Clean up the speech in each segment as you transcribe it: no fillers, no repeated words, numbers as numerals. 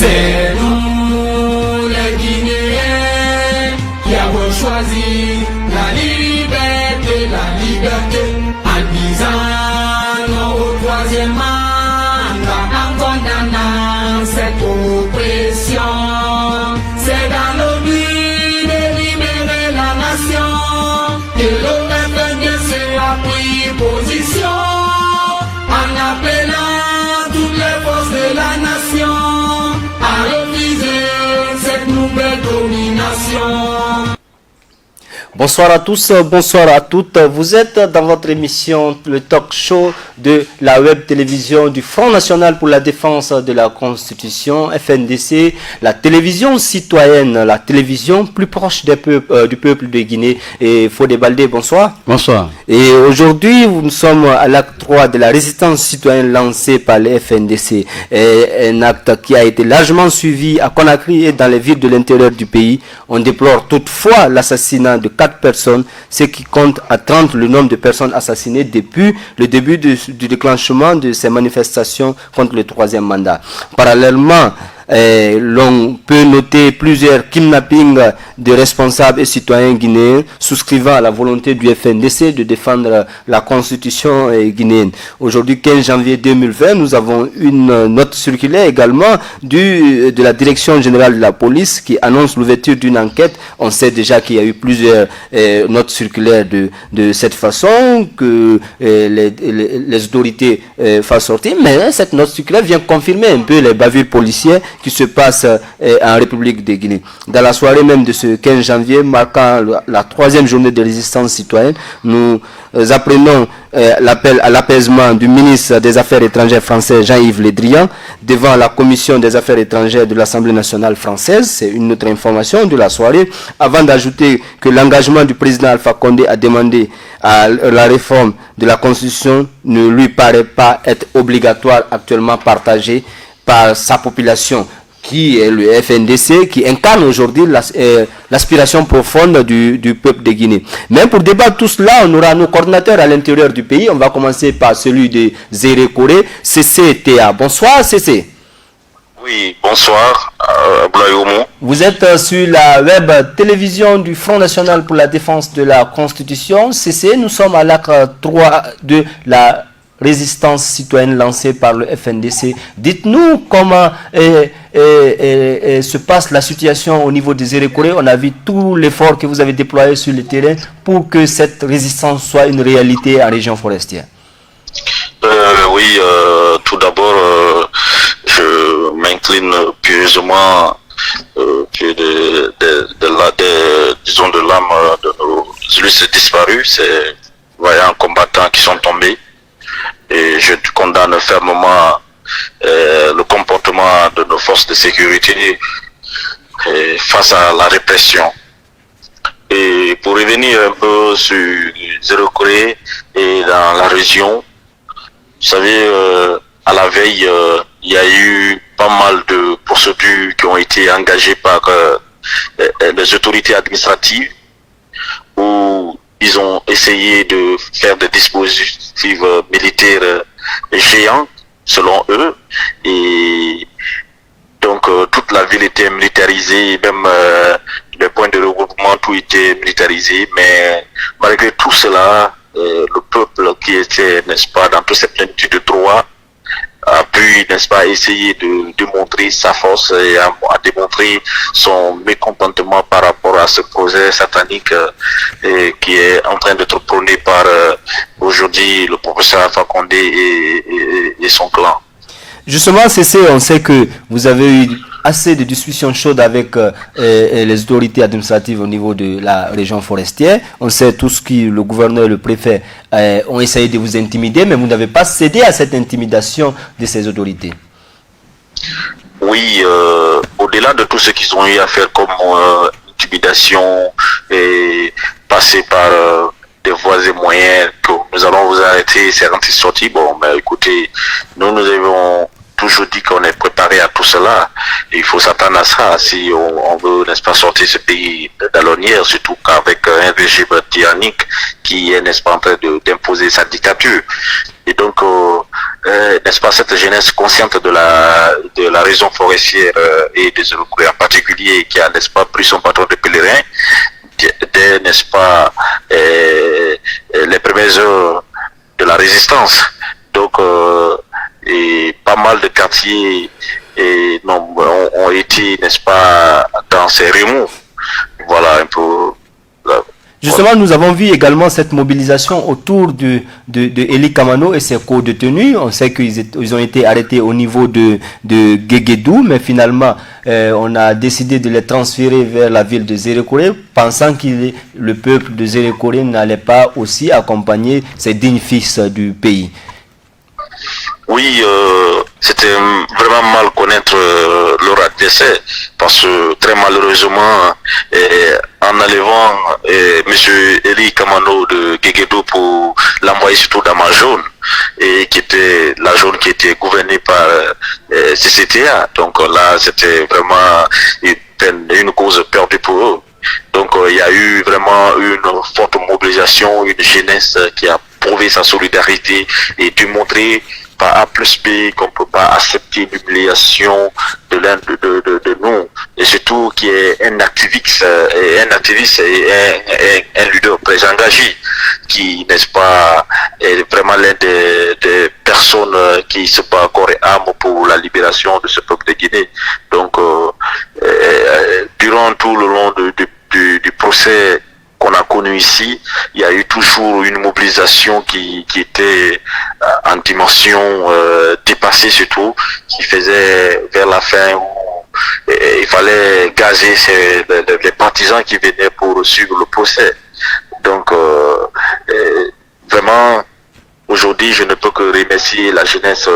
C'est nous les Guinéens qui avons choisi la liberté, en disant au troisième mandat, en condamnant cette oppression. C'est dans le but de libérer la nation que le FNDC a pris position en appelant toutes les forces de la nation à refuser cette nouvelle domination. Bonsoir à tous, bonsoir à toutes. Vous êtes dans votre émission, le talk show de la web télévision du Front National pour la défense de la Constitution, FNDC, la télévision citoyenne, la télévision plus proche du peuple de Guinée. Et Fodé Baldé, bonsoir. Bonsoir. Et aujourd'hui, nous sommes à l'acte 3 de la résistance citoyenne lancée par le FNDC. Et un acte qui a été largement suivi à Conakry et dans les villes de l'intérieur du pays. On déplore toutefois l'assassinat de 4 personnes, ce qui compte à 30 le nombre de personnes assassinées depuis le début du déclenchement de ces manifestations contre le troisième mandat. Parallèlement, l'on peut noter plusieurs kidnappings de responsables et citoyens guinéens souscrivant à la volonté du FNDC de défendre la constitution guinéenne. Aujourd'hui, 15 janvier 2020, nous avons une note circulaire également de la direction générale de la police qui annonce l'ouverture d'une enquête. On sait déjà qu'il y a eu plusieurs notes circulaires de cette façon que les autorités fassent sortir, mais cette note circulaire vient confirmer un peu les bavures policières qui se passe en République de Guinée. Dans la soirée même de ce 15 janvier, marquant la 3e journée de résistance citoyenne, nous apprenons l'appel à l'apaisement du ministre des Affaires étrangères français Jean-Yves Le Drian devant la commission des Affaires étrangères de l'Assemblée nationale française. C'est une autre information de la soirée, avant d'ajouter que l'engagement du président Alpha Condé à demander à la réforme de la Constitution ne lui paraît pas être obligatoire, actuellement partagé par sa population, qui est le FNDC, qui incarne aujourd'hui l'aspiration profonde du peuple de Guinée. Même pour débattre tout cela, on aura nos coordinateurs à l'intérieur du pays. On va commencer par celui de Zéré Koré, CCTA. Bonsoir CC. Oui, bonsoir, Blayoumou. Vous êtes sur la web télévision du Front National pour la défense de la Constitution, CC. Nous sommes à l'acte 3 de la résistance citoyenne lancée par le FNDC. Dites-nous comment se passe la situation au niveau des Zérékoré. On a vu tout l'effort que vous avez déployé sur le terrain pour que cette résistance soit une réalité en région forestière. Oui, tout d'abord, je m'incline pieusement disons de l'âme de nos illustres disparus, ces vaillants combattants qui sont tombés. Et je condamne fermement le comportement de nos forces de sécurité face à la répression. Et pour revenir un peu sur Zérékoré et dans la région, vous savez, à la veille, il y a eu pas mal de procédures qui ont été engagées par les autorités administratives où ils ont essayé de faire des dispositifs militaires géants, selon eux. Et donc, toute la ville était militarisée, même les points de regroupement, tout était militarisé. Mais malgré tout cela, le peuple qui était, n'est-ce pas, dans toute cette plénitude de droit, a pu, n'est-ce pas, essayer de démontrer sa force et à démontrer son mécontentement par rapport à ce projet satanique qui est en train d'être prôné par aujourd'hui le professeur Alpha Condé et son clan. Justement, on sait que vous avez eu assez de discussions chaudes avec les autorités administratives au niveau de la région forestière. On sait tout ce que le gouverneur et le préfet ont essayé de vous intimider, mais vous n'avez pas cédé à cette intimidation de ces autorités. Oui, au-delà de tout ce qu'ils ont eu à faire comme intimidation et passer par des voies et moyens que nous allons vous arrêter, c'est sorti. Bon, mais écoutez, nous avons toujours dit qu'on est préparé à tout cela. Et il faut s'attendre à ça si on veut, n'est-ce pas, sortir ce pays de l'ornière, surtout qu'avec un régime tyrannique qui est, n'est-ce pas, en train d'imposer sa dictature. Et donc, n'est-ce pas, cette jeunesse consciente de la raison forestière et des Zéro-Couré en particulier, qui a, n'est-ce pas, pris son bâton de pèlerin, dès, n'est-ce pas, les premières heures de la résistance. Donc, et pas mal de quartiers ont été, n'est-ce pas, dans ces remous. Voilà un peu. Justement, nous avons vu également cette mobilisation autour de Eli Kamano et ses co-détenus. On sait qu'ils ont été arrêtés au niveau de Guéguédou, mais finalement, on a décidé de les transférer vers la ville de Zéro-Couré, pensant que le peuple de Zéro-Couré n'allait pas aussi accompagner ces dignes fils du pays. Oui, c'était vraiment mal connaître leur décès, parce que très malheureusement, en enlevant M. Eli Kamano de Guéguédou pour l'envoyer surtout dans ma zone, et qui était la zone qui était gouvernée par CCTA. Donc là, c'était vraiment une cause perdue pour eux. Donc il y a eu vraiment une forte mobilisation, une jeunesse qui a prouvé sa solidarité et démontré par A plus B qu'on ne peut pas accepter l'humiliation de l'un de nous, et surtout qui est un activiste et un leader très engagé, qui, n'est-ce pas, est vraiment l'un des personnes qui se bat corps et âme pour la libération de ce peuple de Guinée. Donc durant tout le long du procès qu'on a connu ici, il y a eu toujours une mobilisation qui était en dimension dépassée, surtout, qui faisait vers la fin où il fallait gazer les partisans qui venaient pour suivre le procès. Donc vraiment, aujourd'hui, je ne peux que remercier la jeunesse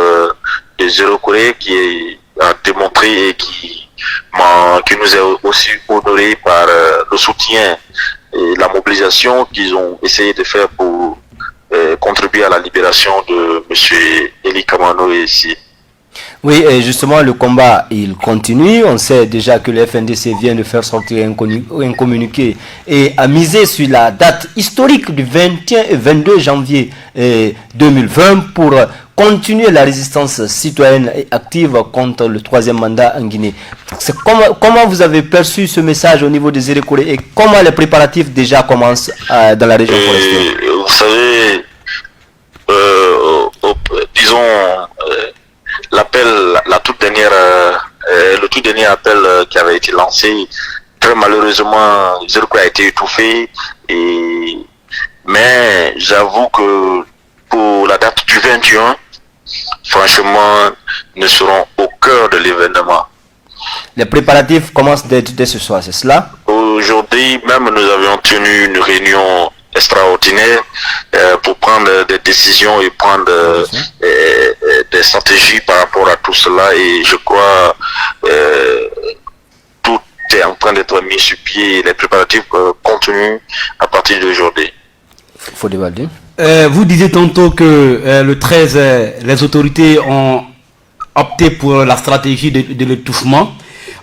de Zéro-Couré qui a démontré et qui nous a aussi honoré par le soutien et la mobilisation qu'ils ont essayé de faire pour contribuer à la libération de M. Eli Kamano ici. Oui, et justement, le combat, il continue. On sait déjà que le FNDC vient de faire sortir un communiqué et a misé sur la date historique du 21 et 22 janvier 2020 pour continuer la résistance citoyenne et active contre le troisième mandat en Guinée. Comment vous avez perçu ce message au niveau des Zéro-Couré et comment les préparatifs déjà commencent dans la région forestière? Vous savez, disons, l'appel, le tout dernier appel qui avait été lancé, très malheureusement, Zéro-Couré a été étouffé. Mais j'avoue que pour la date du 21, franchement, nous serons au cœur de l'événement. Les préparatifs commencent dès ce soir, c'est cela? Aujourd'hui, même nous avions tenu une réunion extraordinaire pour prendre des décisions et prendre des stratégies par rapport à tout cela, et je crois tout est en train d'être mis sur pied, les préparatifs continuent à partir d'aujourd'hui. Faut dévaler. Vous disiez tantôt que le 13, les autorités ont opté pour la stratégie de l'étouffement.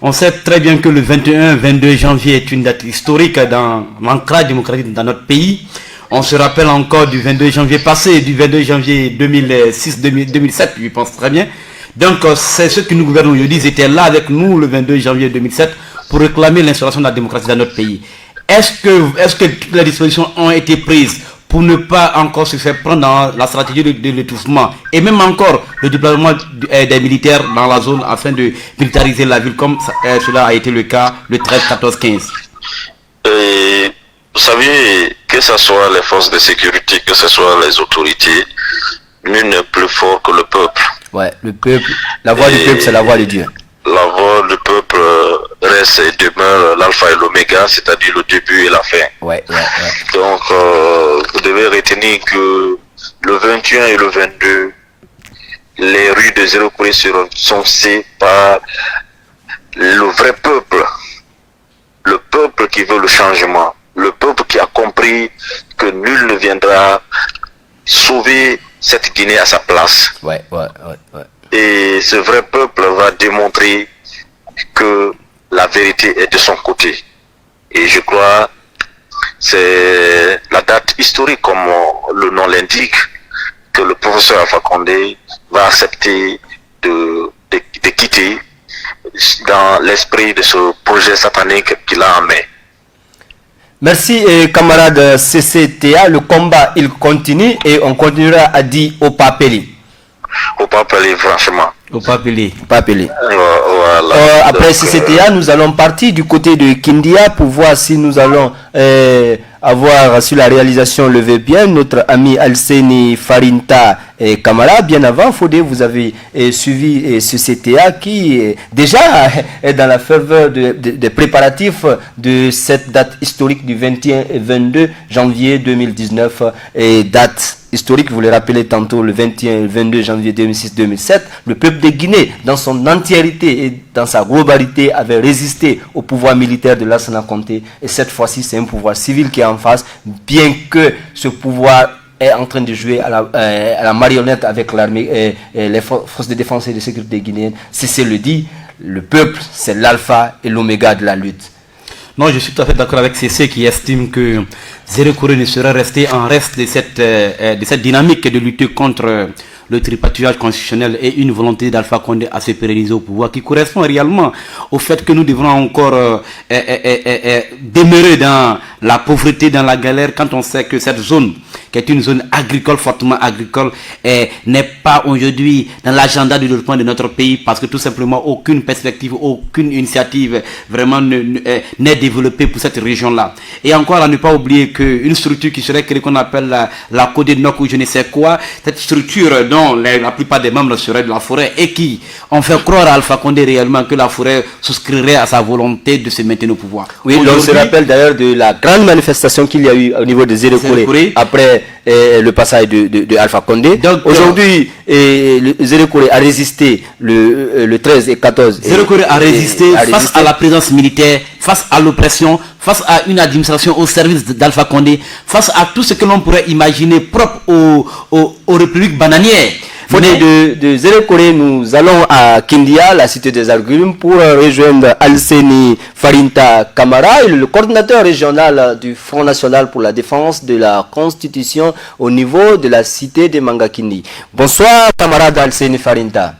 On sait très bien que le 21-22 janvier est une date historique dans l'ancrage démocratique dans notre pays. On se rappelle encore du 22 janvier passé, du 22 janvier 2006-2007, je pense très bien. Donc c'est ceux qui nous gouvernent aujourd'hui, ils étaient là avec nous le 22 janvier 2007 pour réclamer l'instauration de la démocratie dans notre pays. Est-ce que toutes les dispositions ont été prises pour ne pas encore se faire prendre dans la stratégie de l'étouffement et même encore le déploiement des militaires dans la zone afin de militariser la ville comme cela a été le cas le 13, 14, 15? Vous savez, que ce soit les forces de sécurité, que ce soit les autorités, nul n'est plus fort que le peuple. Ouais, le peuple, la voix du peuple, c'est la voix de Dieu. La voix du peuple reste et demeure l'alpha et l'oméga, c'est-à-dire le début et la fin. Ouais. Donc, vous devez retenir que le 21 et le 22, les rues de Zéro-Couré seront soncées par le vrai peuple. Le peuple qui veut le changement. Le peuple qui a compris que nul ne viendra sauver cette Guinée à sa place. Ouais. Et ce vrai peuple va démontrer que la vérité est de son côté. Et je crois c'est la date historique, comme le nom l'indique, que le professeur Alpha Condé va accepter de quitter dans l'esprit de ce projet satanique qu'il a en main. Merci camarades CCTA, le combat il continue et on continuera à dire au Papeli. Au Papeli, franchement. Au Papeli. Voilà. Après CCTA, nous allons partir du côté de Kindia pour voir si nous allons avoir sur la réalisation levé bien notre ami Alseni Farinta et Kamara. Bien avant, Fodé, vous avez suivi CCTA qui déjà est dans la ferveur des préparatifs de cette date historique du 21 et 22 janvier 2019 et date historique, vous le rappelez tantôt, le 21 et 22 janvier 2006-2007, le peuple de Guinée, dans son entièreté et dans sa globalité, avait résisté au pouvoir militaire de Lassana Conté. Et cette fois-ci, c'est un pouvoir civil qui est en face, bien que ce pouvoir est en train de jouer à la marionnette avec l'armée et les forces de défense et de sécurité guinéennes. C'est le dit, le peuple, c'est l'alpha et l'oméga de la lutte. Non, je suis tout à fait d'accord avec CC qui estime que Zéro Corée ne serait resté en reste de cette dynamique de lutter contre le tripatouillage constitutionnel et une volonté d'Alpha Condé à se pérenniser au pouvoir qui correspond réellement au fait que nous devrons encore demeurer dans la pauvreté, dans la galère, quand on sait que cette zone, qui est une zone agricole, fortement agricole, n'est pas aujourd'hui dans l'agenda de développement de notre pays parce que tout simplement aucune perspective, aucune initiative vraiment n'est développée pour cette région-là. Et encore à ne pas oublier qu'une structure qui serait créée qu'on appelle la Codénoc ou je ne sais quoi, cette structure dont la plupart des membres seraient de la forêt et qui ont fait croire à Alpha Condé réellement que la forêt souscrirait à sa volonté de se maintenir au pouvoir. Oui, on se rappelle d'ailleurs de la grande manifestation qu'il y a eu au niveau de Zéro Corée après le passage de Alpha Condé. Aujourd'hui, Zéro Corée a résisté le 13 et 14. Zéro Corée a résisté face à la présence militaire, face à l'oppression, face à une administration au service d'Alpha Condé, face à tout ce que l'on pourrait imaginer propre aux républiques bananières. De Zéro Corée, nous allons à Kindia, la cité des agrumes, pour rejoindre Alseni Farinta Kamara, le coordinateur régional du Front National pour la défense de la Constitution au niveau de la cité de Mangakindi. Bonsoir, camarade Alseni Farinta.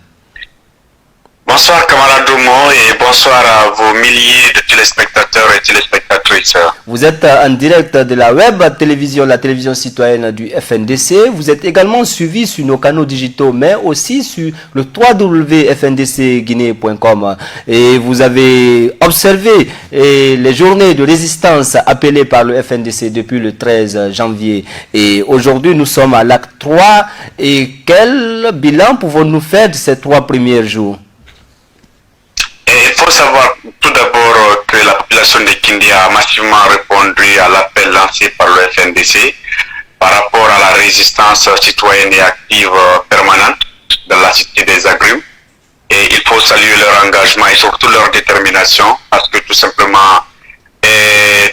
Bonsoir camarade Domo et bonsoir à vos milliers de téléspectateurs et téléspectatrices. Vous êtes en direct de la web télévision, la télévision citoyenne du FNDC. Vous êtes également suivi sur nos canaux digitaux, mais aussi sur le www.fndcguinée.com. Et vous avez observé les journées de résistance appelées par le FNDC depuis le 13 janvier. Et aujourd'hui, nous sommes à l'acte 3. Et quel bilan pouvons-nous faire de ces 3 premiers jours? Il faut savoir tout d'abord que la population de Kindi a massivement répondu à l'appel lancé par le FNDC par rapport à la résistance citoyenne et active permanente dans la cité des agrumes. Et il faut saluer leur engagement et surtout leur détermination parce que tout simplement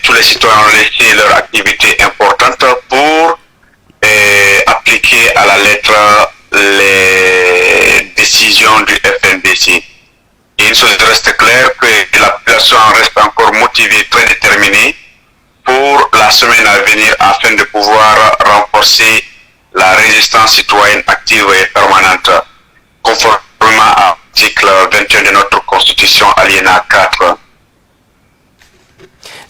tous les citoyens ont laissé leur activité importante pour appliquer à la lettre les décisions du FNDC. Et une chose reste claire, que la population reste encore motivée, très déterminée pour la semaine à venir afin de pouvoir renforcer la résistance citoyenne active et permanente, conformément à l'article 21 de notre Constitution, alinéa 4.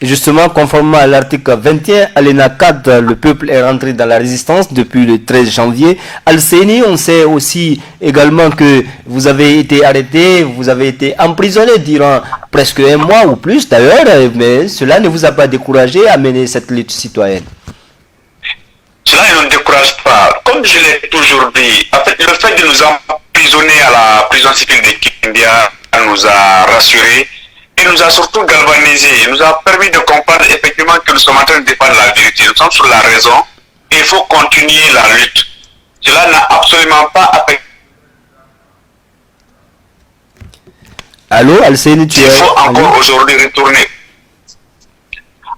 Justement, conformément à l'article 21, alinéa 4, le peuple est rentré dans la résistance depuis le 13 janvier. Alseni, on sait aussi également que vous avez été arrêté, vous avez été emprisonné durant presque 1 mois ou plus d'ailleurs, mais cela ne vous a pas découragé à mener cette lutte citoyenne. Cela ne nous décourage pas. Comme je l'ai toujours dit, en fait, le fait de nous emprisonner à la prison civile de Kindia nous a rassurés. Il nous a surtout galvanisé, il nous a permis de comprendre effectivement que nous sommes en train de défendre la vérité, nous sommes sur la raison et il faut continuer la lutte. Cela n'a absolument pas affecté. Allô, Alseni, tu es... Il faut encore aujourd'hui retourner.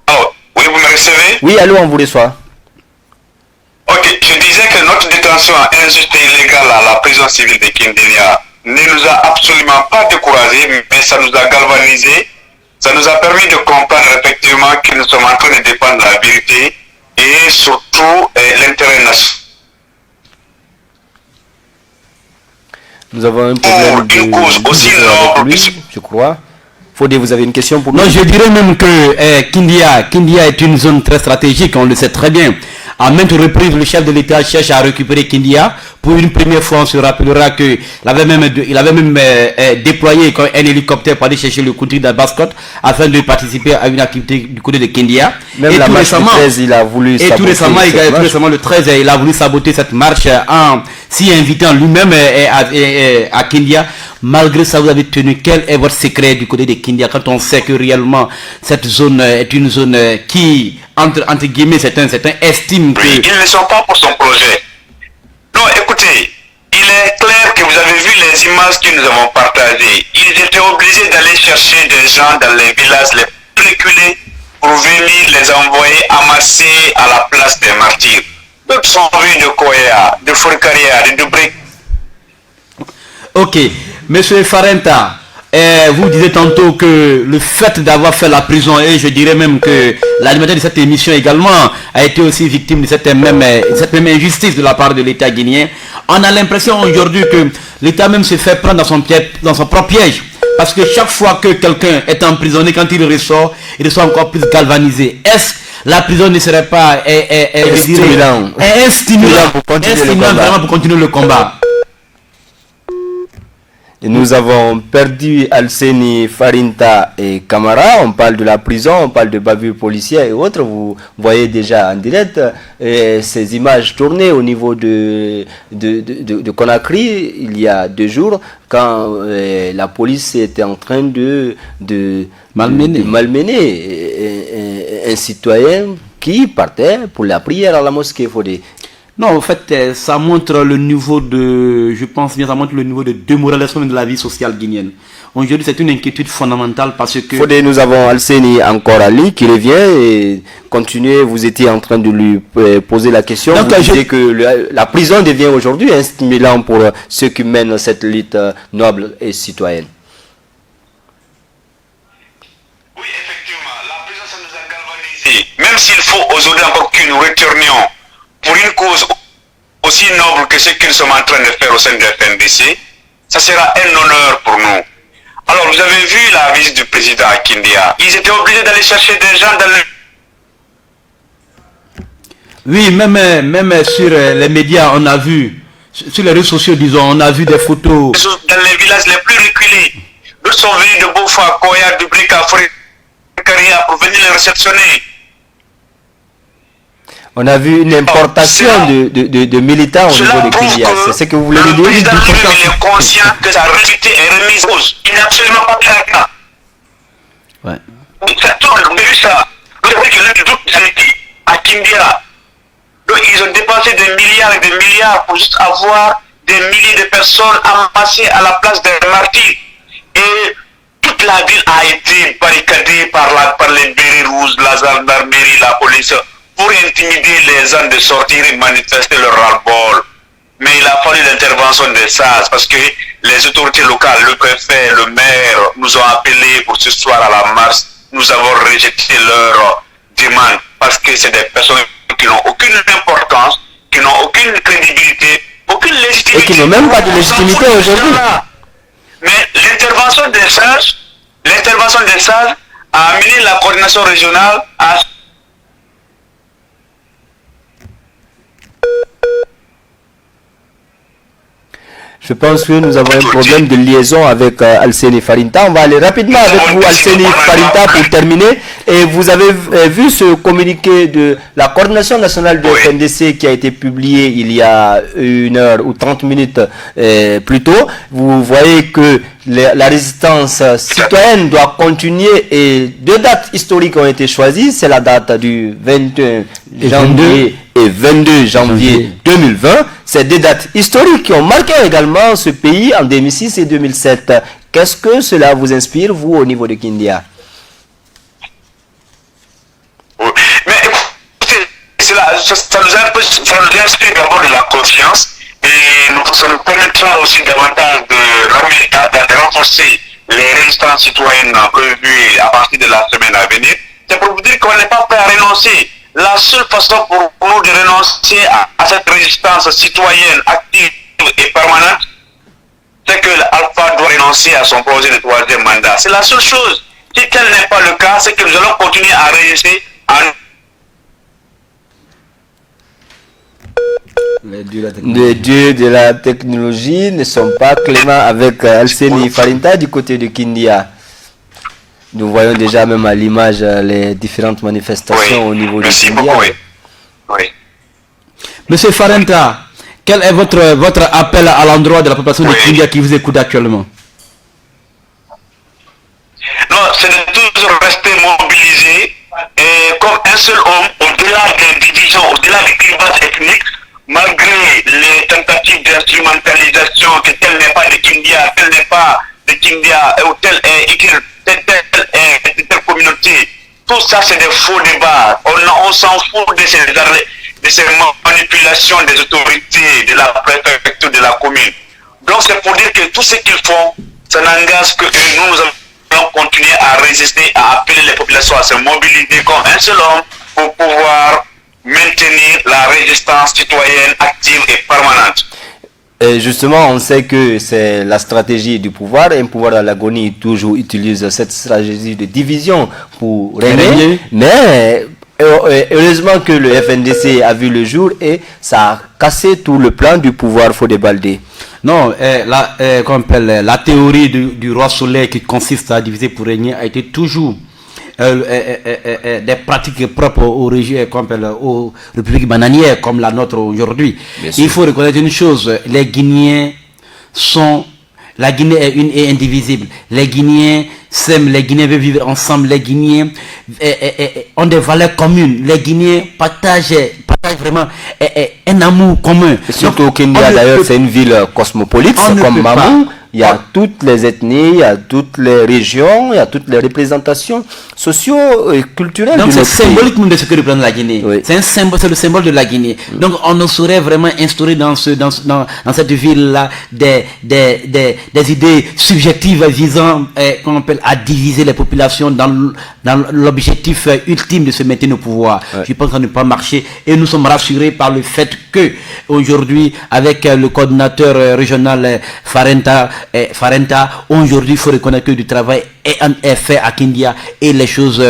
Alors, oui, vous me recevez? Oui, allô, on vous reçoit. Ok, je disais que notre détention injuste et illégale à la prison civile de Kindia ne nous a absolument pas découragés, mais ça nous a galvanisés, ça nous a permis de comprendre effectivement que nous sommes en train de défendre la vérité et surtout l'intérêt national. Nous avons un problème pour une cause aussi noble que je crois. Fodé, vous avez une question pour nous? Non, je dirais même que Kindia est une zone très stratégique, on le sait très bien. À maintes reprises, le chef de l'État cherche à récupérer Kindia. Pour une première fois, on se rappellera qu'il avait même déployé un hélicoptère pour aller chercher le country d'Abaskot afin de participer à une activité du côté de Kindia. Même la marche du 13, il a voulu saboter. Et tout récemment, le 13, il a voulu saboter cette marche en s'y invitant lui-même à Kindia. Malgré ça, vous avez tenu. Quel est votre secret du côté de Kindia quand on sait que réellement cette zone est une zone qui, entre guillemets, certains estiment que... Oui, ils ne sont pas pour son projet. Non, écoutez, il est clair que vous avez vu les images que nous avons partagées. Ils étaient obligés d'aller chercher des gens dans les villages les plus reculés pour venir les envoyer amasser à la place des martyrs. D'autres sont venus de Koya, de Fourkaria, de Dubrek. Ok, Monsieur Farenta, vous disiez tantôt que le fait d'avoir fait la prison, et je dirais même que l'animateur de cette émission également a été aussi victime de cette même injustice de la part de l'État guinéen. On a l'impression aujourd'hui que l'État même se fait prendre dans son propre piège. Parce que chaque fois que quelqu'un est emprisonné, quand il ressort encore plus galvanisé. Est-ce la prison ne serait pas stimulant vraiment pour continuer le combat? Et nous avons perdu Alseni Farinta et Camara. On parle de la prison, on parle de bavures policières et autres. Vous voyez déjà en direct ces images tournées au niveau de Conakry il y a 2 jours quand la police était en train de malmener un citoyen qui partait pour la prière à la mosquée. Non, en fait, ça montre le niveau de, je pense bien, ça montre le niveau de démoralisation de la vie sociale guinéenne. Aujourd'hui, c'est une inquiétude fondamentale parce que... Fodé, nous avons Alseni encore à lui qui revient et continuez, vous étiez en train de lui poser la question. Donc, vous disiez que la prison devient aujourd'hui un stimulant pour ceux qui mènent cette lutte noble et citoyenne. Oui, effectivement, la prison, ça nous a galvanisés. Même s'il faut aujourd'hui encore que nous retournions pour une cause aussi noble que ce que nous sommes en train de faire au sein de FNDC, ça sera un honneur pour nous. Alors, vous avez vu la visite du président à Kindia. Ils étaient obligés d'aller chercher des gens dans le... Oui, même sur les médias, on a vu, sur les réseaux sociaux, disons, on a vu des photos. Dans les villages les plus reculés. D'autres sont venus de Bofa, Koya, de Brika, Fourkaria pour venir les réceptionner. On a vu une importation de militants au niveau de Kindia. C'est ce que vous voulez nous dire? Le président lui-même est conscient que sa réalité est remise en cause. Il n'est absolument pas clair. Ouais. Ça tourne, vous avez vu ça. Vous savez que là, à Kindia, donc ils ont dépensé des milliards et des milliards pour juste avoir des milliers de personnes amassées à la place des martyrs. Et toute la ville a été barricadée par les bérets rouges, la gendarmerie, la police, pour intimider les gens de sortir et manifester leur ras-le-bol. Mais il a fallu l'intervention des SAS parce que les autorités locales, le préfet, le maire, nous ont appelés pour ce soir à la marche. Nous avons rejeté leur demande parce que c'est des personnes qui n'ont aucune importance, qui n'ont aucune crédibilité, aucune légitimité. Et qui n'ont même pas de légitimité aujourd'hui. Mais l'intervention des SAS a amené la coordination régionale à... Je pense que nous avons un problème de liaison avec Alseni Farinta. On va aller rapidement avec vous, Alseni Farinta, pour terminer. Et vous avez vu ce communiqué de la coordination nationale de FNDC qui a été publié il y a 1 heure ou 30 minutes plus tôt. Vous voyez que la résistance citoyenne doit continuer et 2 dates historiques ont été choisies. C'est la date du 21 janvier et 22 janvier 2020. C'est 2 dates historiques qui ont marqué également ce pays en 2006 et 2007. Qu'est-ce que cela vous inspire, vous, au niveau de Kindia? Mais écoutez, ça nous inspire d'abord de la confiance et ça nous permettra aussi davantage de renforcer les résistances citoyennes prévues à partir de la semaine à venir. C'est pour vous dire qu'on n'est pas prêt à renoncer. La seule façon pour nous de renoncer à cette résistance citoyenne active et permanente, c'est que l'Alpha doit renoncer à son projet de 3e mandat. C'est la seule chose. Si tel n'est pas le cas, c'est que nous allons continuer à résister à... Les dieux de la technologie ne sont pas cléments avec Alseni Farinta du côté de Kindia. Nous voyons déjà même à l'image les différentes manifestations au niveau de Kindia. Beaucoup, oui. Monsieur Farinta, quel est votre appel à l'endroit de la population de Kindia qui vous écoute actuellement? Non, c'est de toujours rester mobilisés et comme un seul homme, au-delà des divisions, au-delà des clivages ethniques, malgré les tentatives d'instrumentalisation que tel n'est pas de Kindia, tel n'est pas de Kindia, ou telle communauté, tout ça c'est des faux débats. On s'en fout de ces manipulations des autorités, de la préfecture, de la commune. Donc c'est pour dire que tout ce qu'ils font, ça n'engage que nous allons continuer à résister, à appeler les populations à se mobiliser comme un seul homme pour pouvoir maintenir la résistance citoyenne active et permanente. Et justement, on sait que c'est la stratégie du pouvoir. Un pouvoir à l'agonie toujours utilise cette stratégie de division pour régner. Mais heureusement que le FNDC a vu le jour et ça a cassé tout le plan du pouvoir Fodé Baldé. Non, la théorie du roi soleil qui consiste à diviser pour régner a été toujours des pratiques propres aux républiques bananières comme la nôtre aujourd'hui. Il faut reconnaître une chose, les Guinéens sont... La Guinée est une et indivisible. Les Guinéens s'aiment, les Guinéens veulent vivre ensemble, les Guinéens ont des valeurs communes. Les Guinéens partagent vraiment un amour commun. Surtout au Kenya d'ailleurs, c'est une ville cosmopolite, comme Mamou. Il y a toutes les ethnies, il y a toutes les régions, il y a toutes les représentations socio et culturelles. Donc c'est symbolique de ce que représente la Guinée. Oui. C'est un symbole, c'est le symbole de la Guinée. Donc on ne saurait vraiment instaurer dans cette ville-là des idées subjectives visant à diviser les populations dans l'objectif ultime de se maintenir au pouvoir. Ouais. Je pense que ça ne peut pas marcher et nous sommes rassurés par le fait que aujourd'hui, avec le coordinateur régional Farenta, aujourd'hui il faut reconnaître que du travail est fait à Kindia et les choses,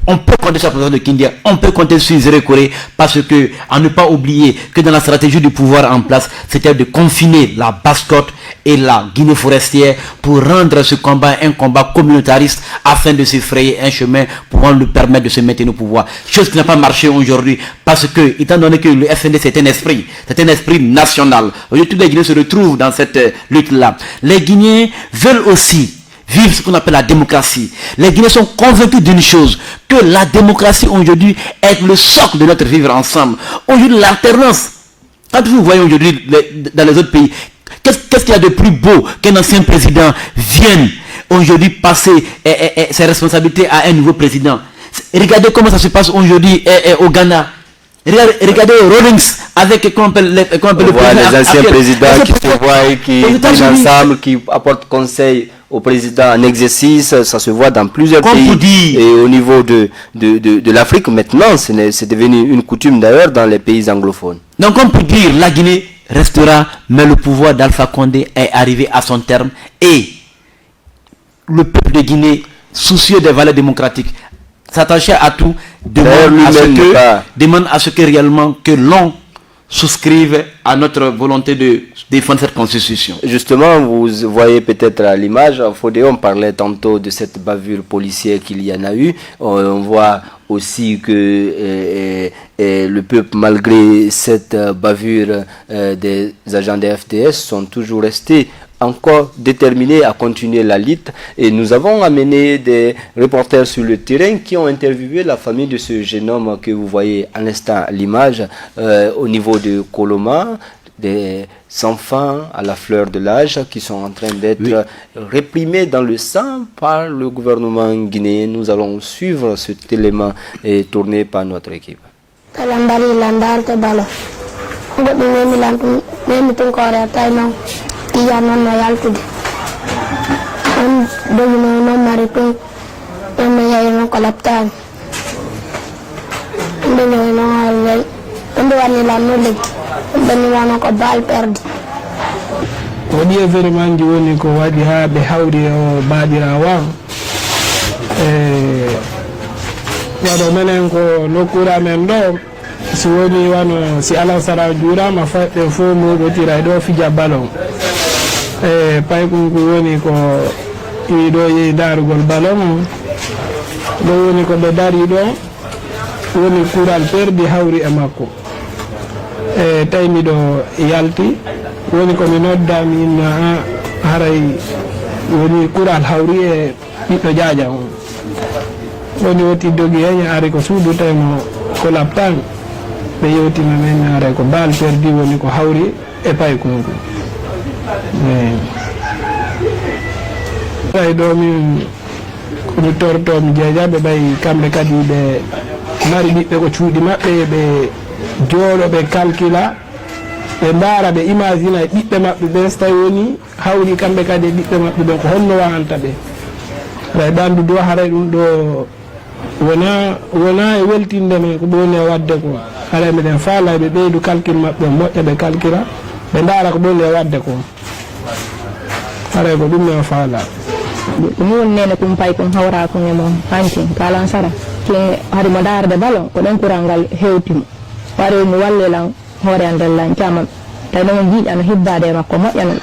on peut compter sur la présence de Kindia, on peut compter sur Zéré Koré, parce que, à ne pas oublier que dans la stratégie du pouvoir en place, c'était de confiner la Basse-Côte et la Guinée forestière pour rendre ce combat un combat communautariste afin de se frayer un chemin pouvant lui permettre de se maintenir au pouvoir. Chose qui n'a pas marché aujourd'hui parce que, étant donné que le FND c'est un esprit national. Aujourd'hui, tous les Guinéens se retrouvent dans cette lutte-là. Les Guinéens veulent aussi vivre ce qu'on appelle la démocratie. Les Guinéens sont convaincus d'une chose, que la démocratie aujourd'hui est le socle de notre vivre ensemble. Aujourd'hui, l'alternance, quand vous voyez aujourd'hui dans les autres pays, qu'est-ce qu'il y a de plus beau qu'un ancien président vienne aujourd'hui passer ses responsabilités à un nouveau président? Regardez comment ça se passe aujourd'hui au Ghana. Regardez Rawlings avec les anciens présidents qui se voient et qui sont ensemble, qui apportent conseil au président en exercice. Ça se voit dans plusieurs pays et au niveau de l'Afrique maintenant, c'est devenu une coutume d'ailleurs dans les pays anglophones. Donc on peut dire la Guinée restera, mais le pouvoir d'Alpha Condé est arrivé à son terme et le peuple de Guinée, soucieux des valeurs démocratiques, s'attacher à tout, demande à ce que réellement que l'on souscrive à notre volonté de défendre cette constitution. Justement, vous voyez peut-être à l'image, on parlait tantôt de cette bavure policière qu'il y en a eu. On voit aussi que le peuple, malgré cette bavure des agents des FDS, sont toujours restés encore déterminés à continuer la lutte, et nous avons amené des reporters sur le terrain qui ont interviewé la famille de ce jeune homme que vous voyez à l'instant à l'image au niveau de Koloma, des enfants à la fleur de l'âge qui sont en train d'être réprimés dans le sang par le gouvernement guinéen. Nous allons suivre cet élément et tourné par notre équipe. Iya non no yaltude on doguno no mari to on yayi no kolaptan on no halway on wani la no leg on wano ko bal perdi waɗi événement ji woni ko waɗi ha ɓe hawri o baɗirawa waɗo menen ko nokkura men ɗo si woni wano si alansara juurama faɓɓe fo moɗotira ɗo fija ballon paykunku woni ko ɗo yehi darugol ballon ɗo woni ko ɓe dari ɗo woni kural perdi hawri e makko tawi miɗo yalti woni komi noddami inna haray woni kural hawri e ɓiɗɗo jaaja on woni woti dogi heña ari ko suudu tawimo ko labtan ɓe yewtima men aray ko baal perdi woni ko hawri e paykunku ɓay ɗo min komi tortomi jeejaɓe ɓay kamɓe kadi ɓe mari ɓiɓɓe ko cuuɗi maɓɓe ɓe jooɗo ɓe calcula ɓe ndaara ɓe imagine e ɓiɓɓe maɓɓe ɓe so tawi woni hawri kamɓe kadi e ɓiɓɓe maɓɓe ɓe ko honno wawanta ɓe aray ɓandu do haray ɗum ɗo wona e weltinde men ko ɓoni e wadde ko haray miɗen faala ɓe ɓeydu calcul maɓɓe moƴƴa ɓe calcula ɓe ndaara ko ɓoni e wadde ko haray ko ɗum men faala ɗum woni nene kum pay kum hawra kum e moom hantin kalan sara ke hade mo darde ballon ko ɗon kural ngal hewtimo waɗo mi wallilan hoore an dellan camam tawi nomo jiiƴano hibbade e makko moƴƴano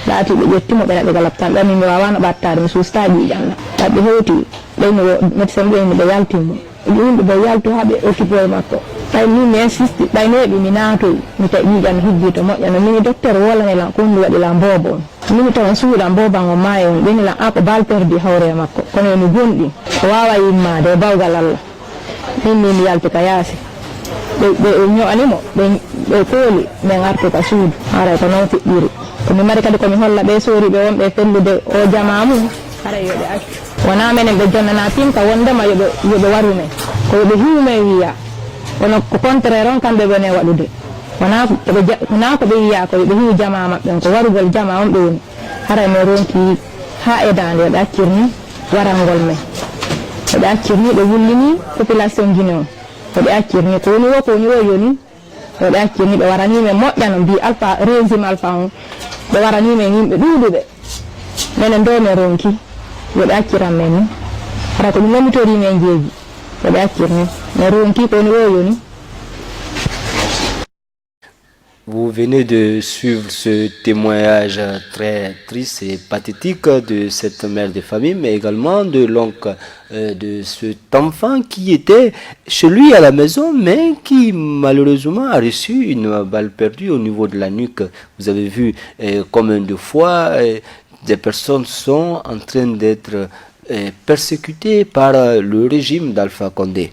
laati ɓe ƴettimo ɓe naɓe galabtan ɓerni mi wawano ɓattade mi susta ƴiiƴalla taɓe hewti ɓeyno médecin ɓeyni ɓe yaltimo yimɓe ɓe yaltu ha ɓe occupé e makko ɓay min mi insisti ɓaynoyeɓe mi naatoyi mi tawi ƴiiƴano hibbi to moƴƴano mini docteur wolanilan ko ndi waɗilan bobo on mini tawan suuɗan boban o maayi on ɓenilan a ko baal perdi hawre makko kono mi gonɗi o wawa yimmade e bawgal Allah min mi yalti ka yaasi ɓe ño'animo ɓe kooli min artu ka suudu haray ko noon fiɗɗiri komi mari kadi komi holla ɓe sooriɓe wonɓe fellude o jama mum haray yoɓe accu wona menen ɓe jonnana tinka wondema yoɓe waru men ko yoɓe hiwme wiya wono ko contraire on kamɓe wone waɗude wona ko ɓe wiya ko yoɓe hiwi jama maɓɓen ko warugol jama on ɓe woni haray min ronki ha e dande yoɓe accirni warangol men yoɓe accirni ɓe wullini population guine on yoɓe accirni ko woni o yoni yoɓe accirni ɓe waranimen moƴƴano mbi alpha régime alpha on ɓe waranimen yimɓe ɗuuɗuɓe minen do min ronki yoɓe acciran men ni hara ko ɗum lamitori men jeeji yoɓe accirni min ronki ko woni o yoni. Vous venez de suivre ce témoignage très triste et pathétique de cette mère de famille, mais également de l'oncle de cet enfant qui était chez lui à la maison, mais qui malheureusement a reçu une balle perdue au niveau de la nuque. Vous avez vu combien de fois des personnes sont en train d'être persécutées par le régime d'Alpha Condé.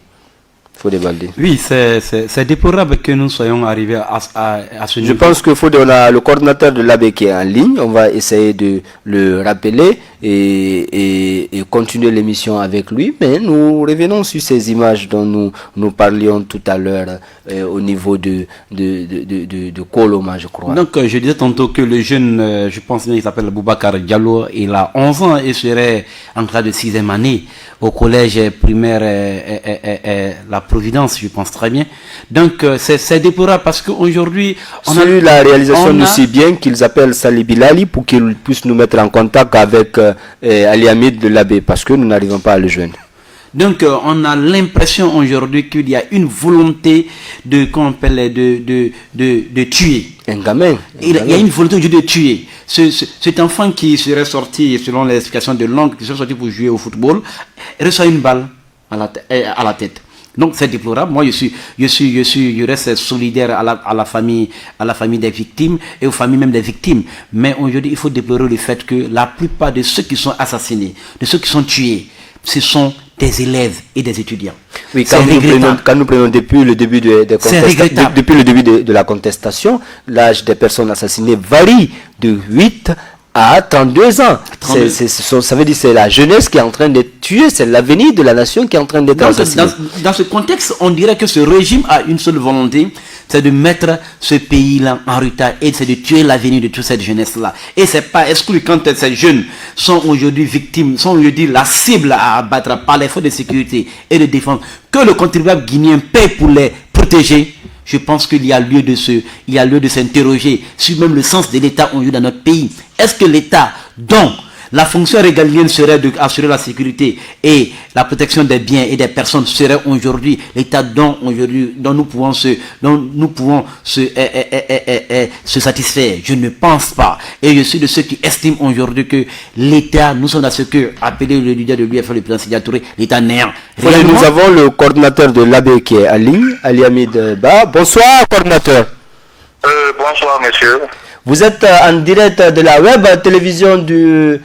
Oui, c'est déplorable que nous soyons arrivés à ce niveau. Je pense qu'il faut donner le coordinateur de l'AB qui est en ligne. On va essayer de le rappeler et continuer l'émission avec lui. Mais nous revenons sur ces images dont nous parlions tout à l'heure au niveau de Koloma, je crois. Donc, je disais tantôt que le jeune, je pense bien qu'il s'appelle Boubacar Diallo, il a 11 ans et serait en classe de 6e année au collège primaire La Providence, je pense très bien. Donc, c'est déplorable parce qu'aujourd'hui... Sur la réalisation du si bien qu'ils appellent Salih Bilali pour qu'il puisse nous mettre en contact avec Ali Hamid de l'AB parce que nous n'arrivons pas à le joindre. Donc, on a l'impression aujourd'hui qu'il y a une volonté de tuer. Un gamin. Il y a une volonté de tuer. Cet enfant qui serait sorti, selon l'explication de l'oncle, qui serait sorti pour jouer au football, reçoit une balle à la tête. Donc c'est déplorable. Moi je reste solidaire à la famille des victimes et aux familles même des victimes. Mais aujourd'hui il faut déplorer le fait que la plupart de ceux qui sont assassinés, de ceux qui sont tués, ce sont des élèves et des étudiants. Oui, quand nous prenons depuis le début de la contestation, l'âge des personnes assassinées varie de 8 à 32 ans. Ça veut dire que c'est la jeunesse qui est en train de tuer, c'est l'avenir de la nation qui est en train d'être assassinée. Dans ce contexte, on dirait que ce régime a une seule volonté, c'est de mettre ce pays-là en retard et c'est de tuer l'avenir de toute cette jeunesse-là. Et c'est pas exclu quand ces jeunes sont aujourd'hui victimes, sont aujourd'hui la cible à abattre par les forces de sécurité et de défense, que le contribuable guinéen paie pour les protéger. je pense qu'il y a lieu de s'interroger sur même le sens de l'État aujourd'hui dans notre pays. Est-ce que l'État, dont la fonction régalienne serait d'assurer la sécurité et la protection des biens et des personnes, serait aujourd'hui l'État dont nous pouvons se satisfaire? Je ne pense pas. Et je suis de ceux qui estiment aujourd'hui que l'État, nous sommes à ce que appelé le leader de l'UFA, le président Sédia Touré, l'État néant. Nous avons le coordinateur de l'AB qui est en ligne, Ali Hamid Ba. Bonsoir, coordinateur. Bonsoir, monsieur. Vous êtes en direct de la web télévision du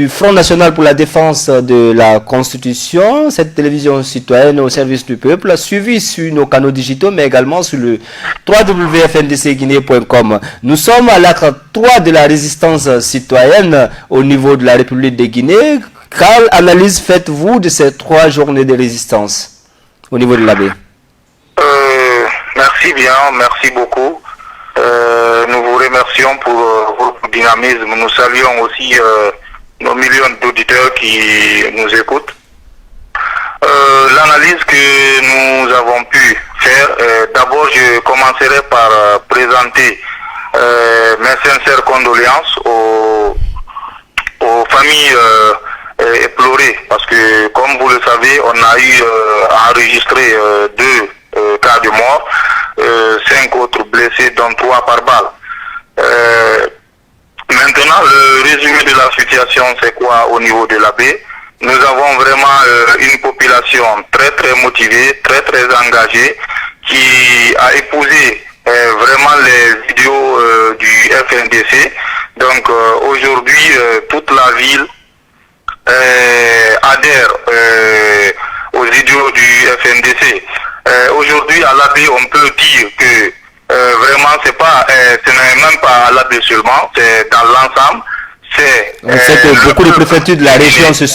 Front National pour la Défense de la Constitution, cette télévision citoyenne au service du peuple, suivie sur nos canaux digitaux, mais également sur le www.fndcguinée.com. Nous sommes à l'acte 3 de la résistance citoyenne au niveau de la République de Guinée. Quelle analyse faites-vous de ces 3 journées de résistance au niveau de l'AB? Merci bien, merci beaucoup. Nous vous remercions pour votre dynamisme. Nous saluons aussi nos millions d'auditeurs qui nous écoutent. L'analyse que nous avons pu faire, d'abord je commencerai par présenter mes sincères condoléances aux familles éplorées, parce que comme vous le savez, on a eu enregistré 2 cas de mort, 5 autres blessés, dont 3 par balle. Maintenant, le résumé de la situation, c'est quoi au niveau de l'AB? Nous avons vraiment une population très très motivée, très très engagée, qui a épousé vraiment les idéaux du FNDC. Donc aujourd'hui, toute la ville adhère aux idéaux du FNDC. Aujourd'hui, à l'AB, on peut dire que vraiment, ce n'est même pas à l'AB seulement, c'est dans l'ensemble. On sait que beaucoup de préfectures de la région se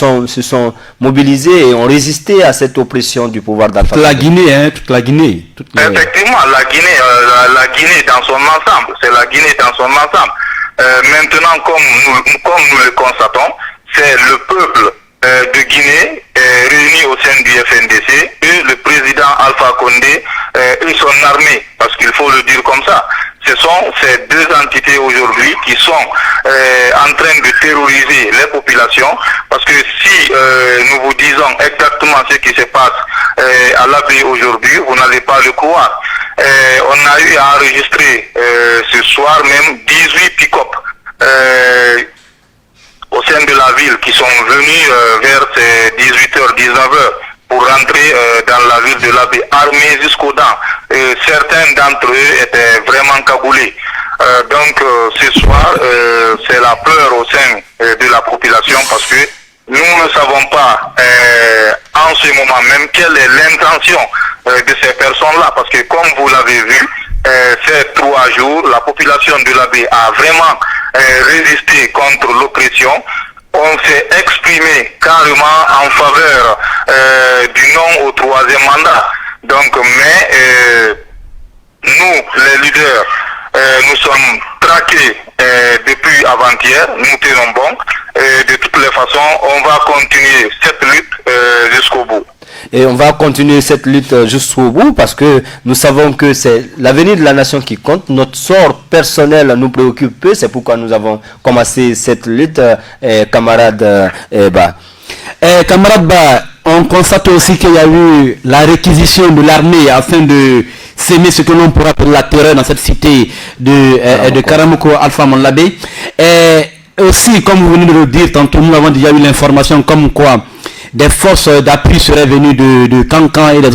sont mobilisées et ont résisté à cette oppression du pouvoir d'Alpha. Toute la Guinée, toute la Guinée. Effectivement, la Guinée dans son ensemble, c'est la Guinée dans son ensemble. Maintenant, comme nous le constatons, c'est le peuple de Guinée réuni au sein du FNDC et le président Alpha Condé et son armée, parce qu'il faut le dire comme ça. Ce sont ces 2 entités aujourd'hui qui sont en train de terroriser les populations, parce que si nous vous disons exactement ce qui se passe à l'AB aujourd'hui, vous n'allez pas le croire. On a eu à enregistrer ce soir même 18 pick-up au sein de la ville qui sont venus vers ces 18h, 19h pour rentrer dans la ville de l'AB armés jusqu'aux dents. Certains d'entre eux étaient vraiment cagoulés. Donc ce soir, c'est la peur au sein de la population, parce que nous ne savons pas en ce moment même quelle est l'intention de ces personnes-là, parce que comme vous l'avez vu, ces 3 jours, la population de l'AB a vraiment résisté contre l'oppression. On s'est exprimé carrément en faveur du non au 3e mandat. Donc, mais nous, les leaders, nous sommes traqués depuis avant-hier, nous tenons bon. De toutes les façons, on va continuer cette lutte jusqu'au bout. Et on va continuer cette lutte jusqu'au bout, parce que nous savons que c'est l'avenir de la nation qui compte. Notre sort personnel nous préoccupe peu. C'est pourquoi nous avons commencé cette lutte, camarade Ba. Camarade Ba, on constate aussi qu'il y a eu la réquisition de l'armée afin de s'aimer ce que l'on pourra appeler la terreur dans cette cité de Karamoko Alpha Monlabé. Et aussi, comme vous venez de le dire tantôt, nous avons déjà eu l'information comme quoi des forces d'appui seraient venues de Kankan et des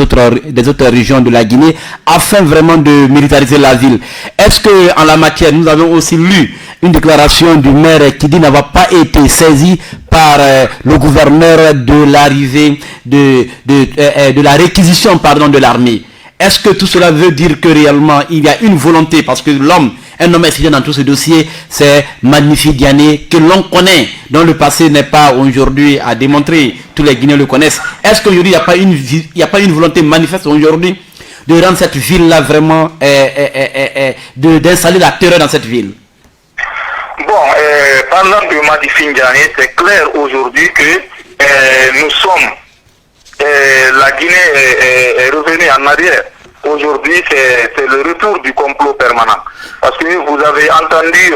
autres régions de la Guinée afin vraiment de militariser la ville. Est-ce que en la matière, nous avons aussi lu une déclaration du maire qui dit n'avoir pas été saisi par le gouverneur de l'arrivée de la réquisition de l'armée? Est-ce que tout cela veut dire que réellement il y a une volonté, parce que un homme étudiant dans tout ce dossier, c'est Magnifique Diané, que l'on connaît, dont le passé n'est pas aujourd'hui à démontrer, tous les Guinéens le connaissent. Est-ce qu'aujourd'hui il n'y a pas une volonté manifeste aujourd'hui de rendre cette ville-là vraiment, d'installer la terreur dans cette ville? Bon, parlant de Magnifique Diané, c'est clair aujourd'hui que nous sommes, la Guinée est revenue en arrière. aujourd'hui, c'est le retour du complot permanent. Parce que vous avez entendu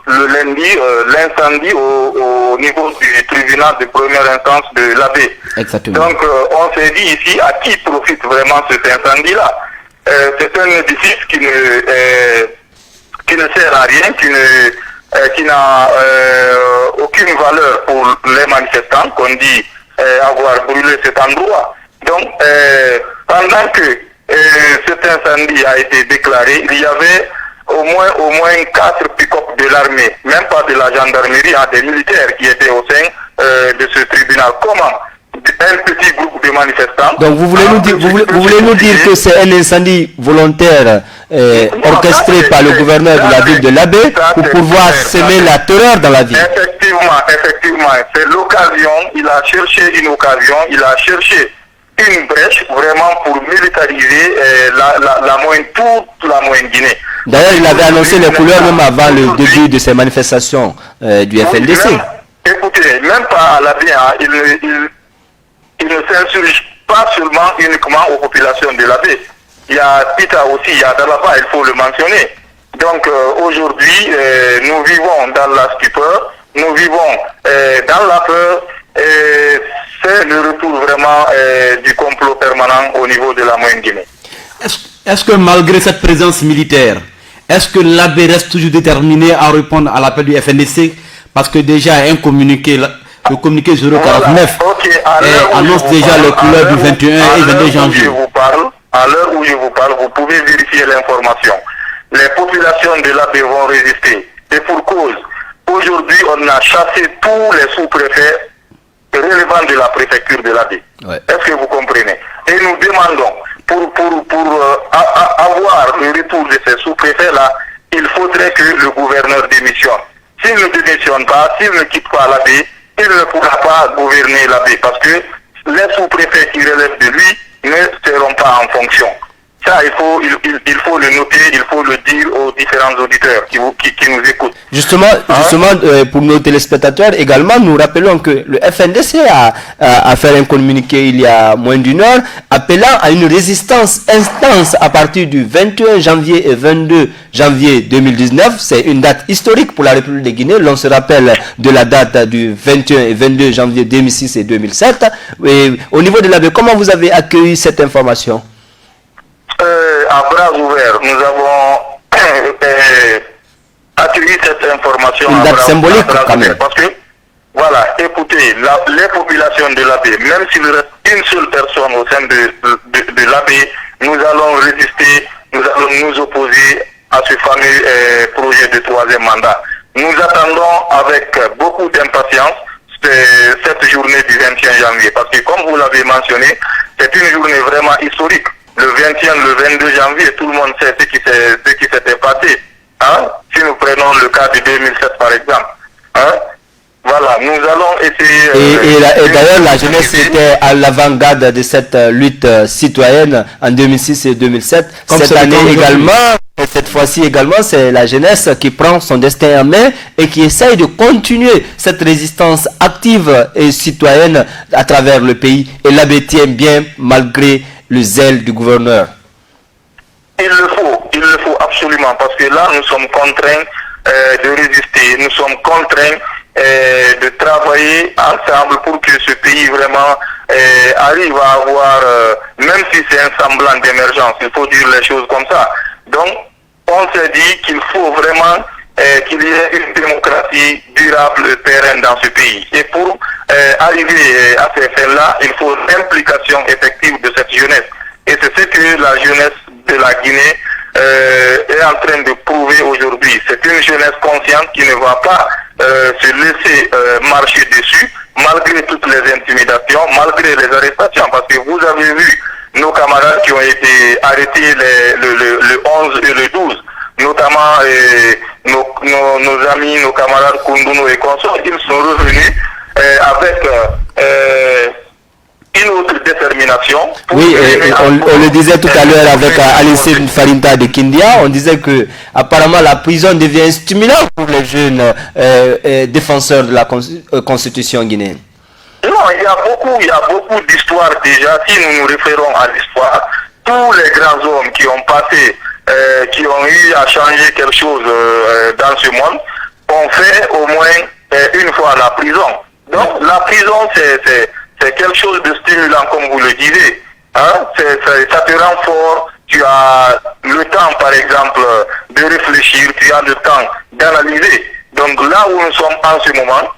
le lundi l'incendie au niveau du tribunal de première instance de l'Abbé. Exactement. Donc, on s'est dit ici à qui profite vraiment cet incendie-là. C'est un édifice qui ne sert à rien, qui n'a aucune valeur pour les manifestants, qu'on dit avoir brûlé cet endroit. Donc, pendant que cet incendie a été déclaré, il y avait au moins 4 pick-up de l'armée, même pas de la gendarmerie, des militaires qui étaient au sein de ce tribunal. Comment un petit groupe de manifestants... Donc vous voulez nous dire que c'est un incendie volontaire orchestré par le gouverneur de la ville de l'Abbé pour pouvoir semer la terreur dans la ville. Effectivement, c'est l'occasion, il a cherché une occasion, il a cherché une brèche vraiment pour militariser toute la moyenne Guinée. D'ailleurs, il avait annoncé les couleurs même avant le début de ces manifestations du FNDC. Écoutez, même pas à l'Abbé, il ne s'insurge pas seulement uniquement aux populations de l'Abbé. Il y a Pita aussi, il y a Dalaba, il faut le mentionner. Donc aujourd'hui, nous vivons dans la stupeur, nous vivons dans la peur. C'est le retour vraiment du complot permanent au niveau de la moyenne Guinée. Est-ce que malgré cette présence militaire, est-ce que l'Abbé reste toujours déterminé à répondre à l'appel du FNDC? Parce que déjà un communiqué, le communiqué 049 annonce déjà les couleurs du 21 et 22 janvier. À l'heure où je vous parle, vous pouvez vérifier l'information. Les populations de l'Abbé vont résister. Et pour cause, aujourd'hui on a chassé tous les sous-préfets relevant de la préfecture de l'Abbé. Ouais. Est-ce que vous comprenez? Et nous demandons, pour avoir le retour de ces sous-préfets-là, il faudrait que le gouverneur démissionne. S'il ne démissionne pas, s'il ne quitte pas l'Abbé, il ne pourra pas gouverner l'Abbé parce que les sous-préfets qui relèvent de lui ne seront pas en fonction. Ça, il faut le noter, il faut le dire aux différents auditeurs qui nous écoutent. Justement, pour nos téléspectateurs également, nous rappelons que le FNDC a fait un communiqué il y a moins d'une heure, appelant à une résistance intense à partir du 21 janvier et 22 janvier 2019. C'est une date historique pour la République de Guinée. L'on se rappelle de la date du 21 et 22 janvier 2006 et 2007. Et au niveau de l'Abbé, comment vous avez accueilli cette information? À bras ouverts, nous avons accueilli cette information. Une date symbolique quand même. Parce que, voilà, écoutez, les populations de l'Abbé, même s'il reste une seule personne au sein de l'Abbé, nous allons résister, nous allons nous opposer à ce fameux projet de 3e mandat. Nous attendons avec beaucoup d'impatience cette journée du 21 janvier, parce que comme vous l'avez mentionné, c'est une journée vraiment historique. Le 21, le 22 janvier, tout le monde sait ce qui s'était passé. Hein? Si nous prenons le cas de 2007 par exemple. Hein? Voilà, nous allons essayer... Et d'ailleurs, la jeunesse était à l'avant-garde de cette lutte citoyenne en 2006 et 2007. Comme cette année également, et cette fois-ci également, c'est la jeunesse qui prend son destin en main et qui essaye de continuer cette résistance active et citoyenne à travers le pays. Et l'Abbé tient bien malgré le zèle du gouverneur. Il le faut absolument, parce que là, nous sommes contraints de résister, nous sommes contraints de travailler ensemble pour que ce pays vraiment arrive à avoir, même si c'est un semblant d'émergence, il faut dire les choses comme ça. Donc, on s'est dit qu'il faut vraiment qu'il y ait une démocratie durable, pérenne dans ce pays. Et pour arriver à ces fins-là, il faut l'implication effective de cette jeunesse. Et c'est ce que la jeunesse de la Guinée est en train de prouver aujourd'hui. C'est une jeunesse consciente qui ne va pas se laisser marcher dessus, malgré toutes les intimidations, malgré les arrestations. Parce que vous avez vu nos camarades qui ont été arrêtés le 11 et le 12, notamment nos amis, nos camarades Kunduno et consorts, ils sont revenus avec une autre détermination. Oui, on le disait tout à l'heure avec Alice Farinta de Kindia, on disait que apparemment la prison devient un stimulant pour les jeunes défenseurs de la constitution guinéenne. Non, il y a beaucoup d'histoires déjà. Si nous nous référons à l'histoire, tous les grands hommes qui ont passé, qui ont eu à changer quelque chose dans ce monde, ont fait au moins une fois la prison. Donc la prison, c'est quelque chose de stimulant, comme vous le disiez. Hein? Ça te rend fort. Tu as le temps, par exemple, de réfléchir, tu as le temps d'analyser. Donc là où nous sommes en ce moment,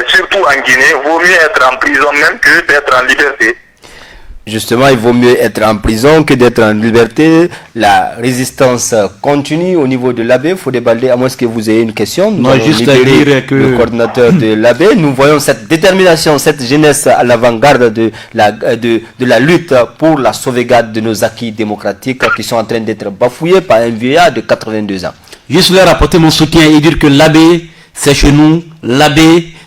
surtout en Guinée, vaut mieux être en prison même que d'être en liberté. Justement, il vaut mieux être en prison que d'être en liberté. La résistance continue au niveau de l'AB. Fodé Baldé, à moins que vous ayez une question. Nous allons juste dire que le coordinateur de l'AB, nous voyons cette détermination, cette jeunesse à l'avant-garde de la lutte pour la sauvegarde de nos acquis démocratiques qui sont en train d'être bafouillés par un vieillard de 82 ans. Juste leur apporter mon soutien et dire que l'AB, c'est chez nous. L'AB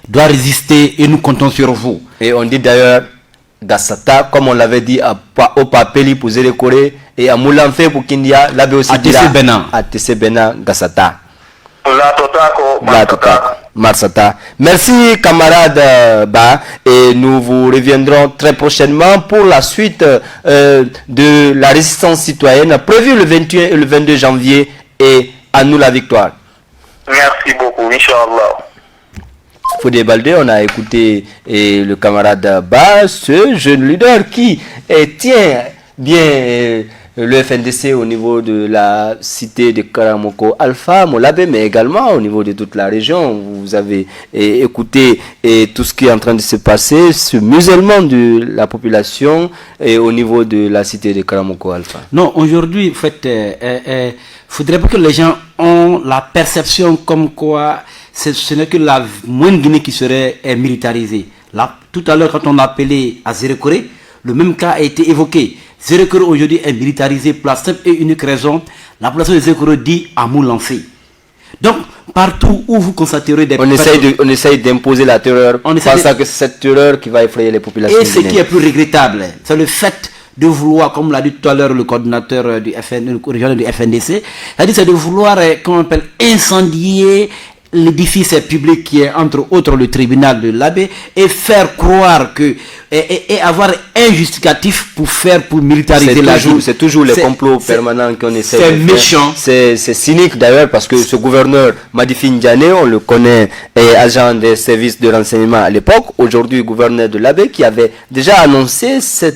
doit résister et nous comptons sur vous. Et on dit d'ailleurs Gassata, comme on l'avait dit au Papeli pour Zérekore et à Moulanfe pour Kindia, l'AB aussi à TC Bena Gassata. La Marsata. Merci camarade Ba, et nous vous reviendrons très prochainement pour la suite de la résistance citoyenne prévue le 21 et le 22 janvier, et à nous la victoire. Merci beaucoup, Inch'Allah. Fodé Baldé, on a écouté le camarade Ba, ce jeune leader qui tient bien le FNDC au niveau de la cité de Karamoko Alpha, Molabé, mais également au niveau de toute la région. Vous avez écouté tout ce qui est en train de se passer, ce musellement de la population et au niveau de la cité de Karamoko Alpha. Non, aujourd'hui, en fait, faudrait pas que les gens ont la perception comme quoi ce n'est que la moindre Guinée qui serait militarisée. Là, tout à l'heure, quand on a appelé à Zérekore, le même cas a été évoqué. Zérekore aujourd'hui est militarisé pour la simple et unique raison, la population de Zérekore dit à Moulanfé. Donc, partout où vous constaterez des on essaye d'imposer la terreur, pensant que c'est cette terreur qui va effrayer les populations. Et ce qui est plus regrettable, c'est le fait de vouloir, comme l'a dit tout à l'heure le coordinateur du régional du FNDC, c'est de vouloir, comment on appelle, incendier l'édifice public qui est entre autres le tribunal de l'AB et faire croire que et avoir un justificatif pour militariser la ville. C'est toujours les complots permanents qu'on essaie de faire. C'est méchant. C'est cynique d'ailleurs, parce que ce gouverneur Madifi Ndiané, on le connaît, est agent des services de renseignement à l'époque, aujourd'hui gouverneur de l'AB, qui avait déjà annoncé ces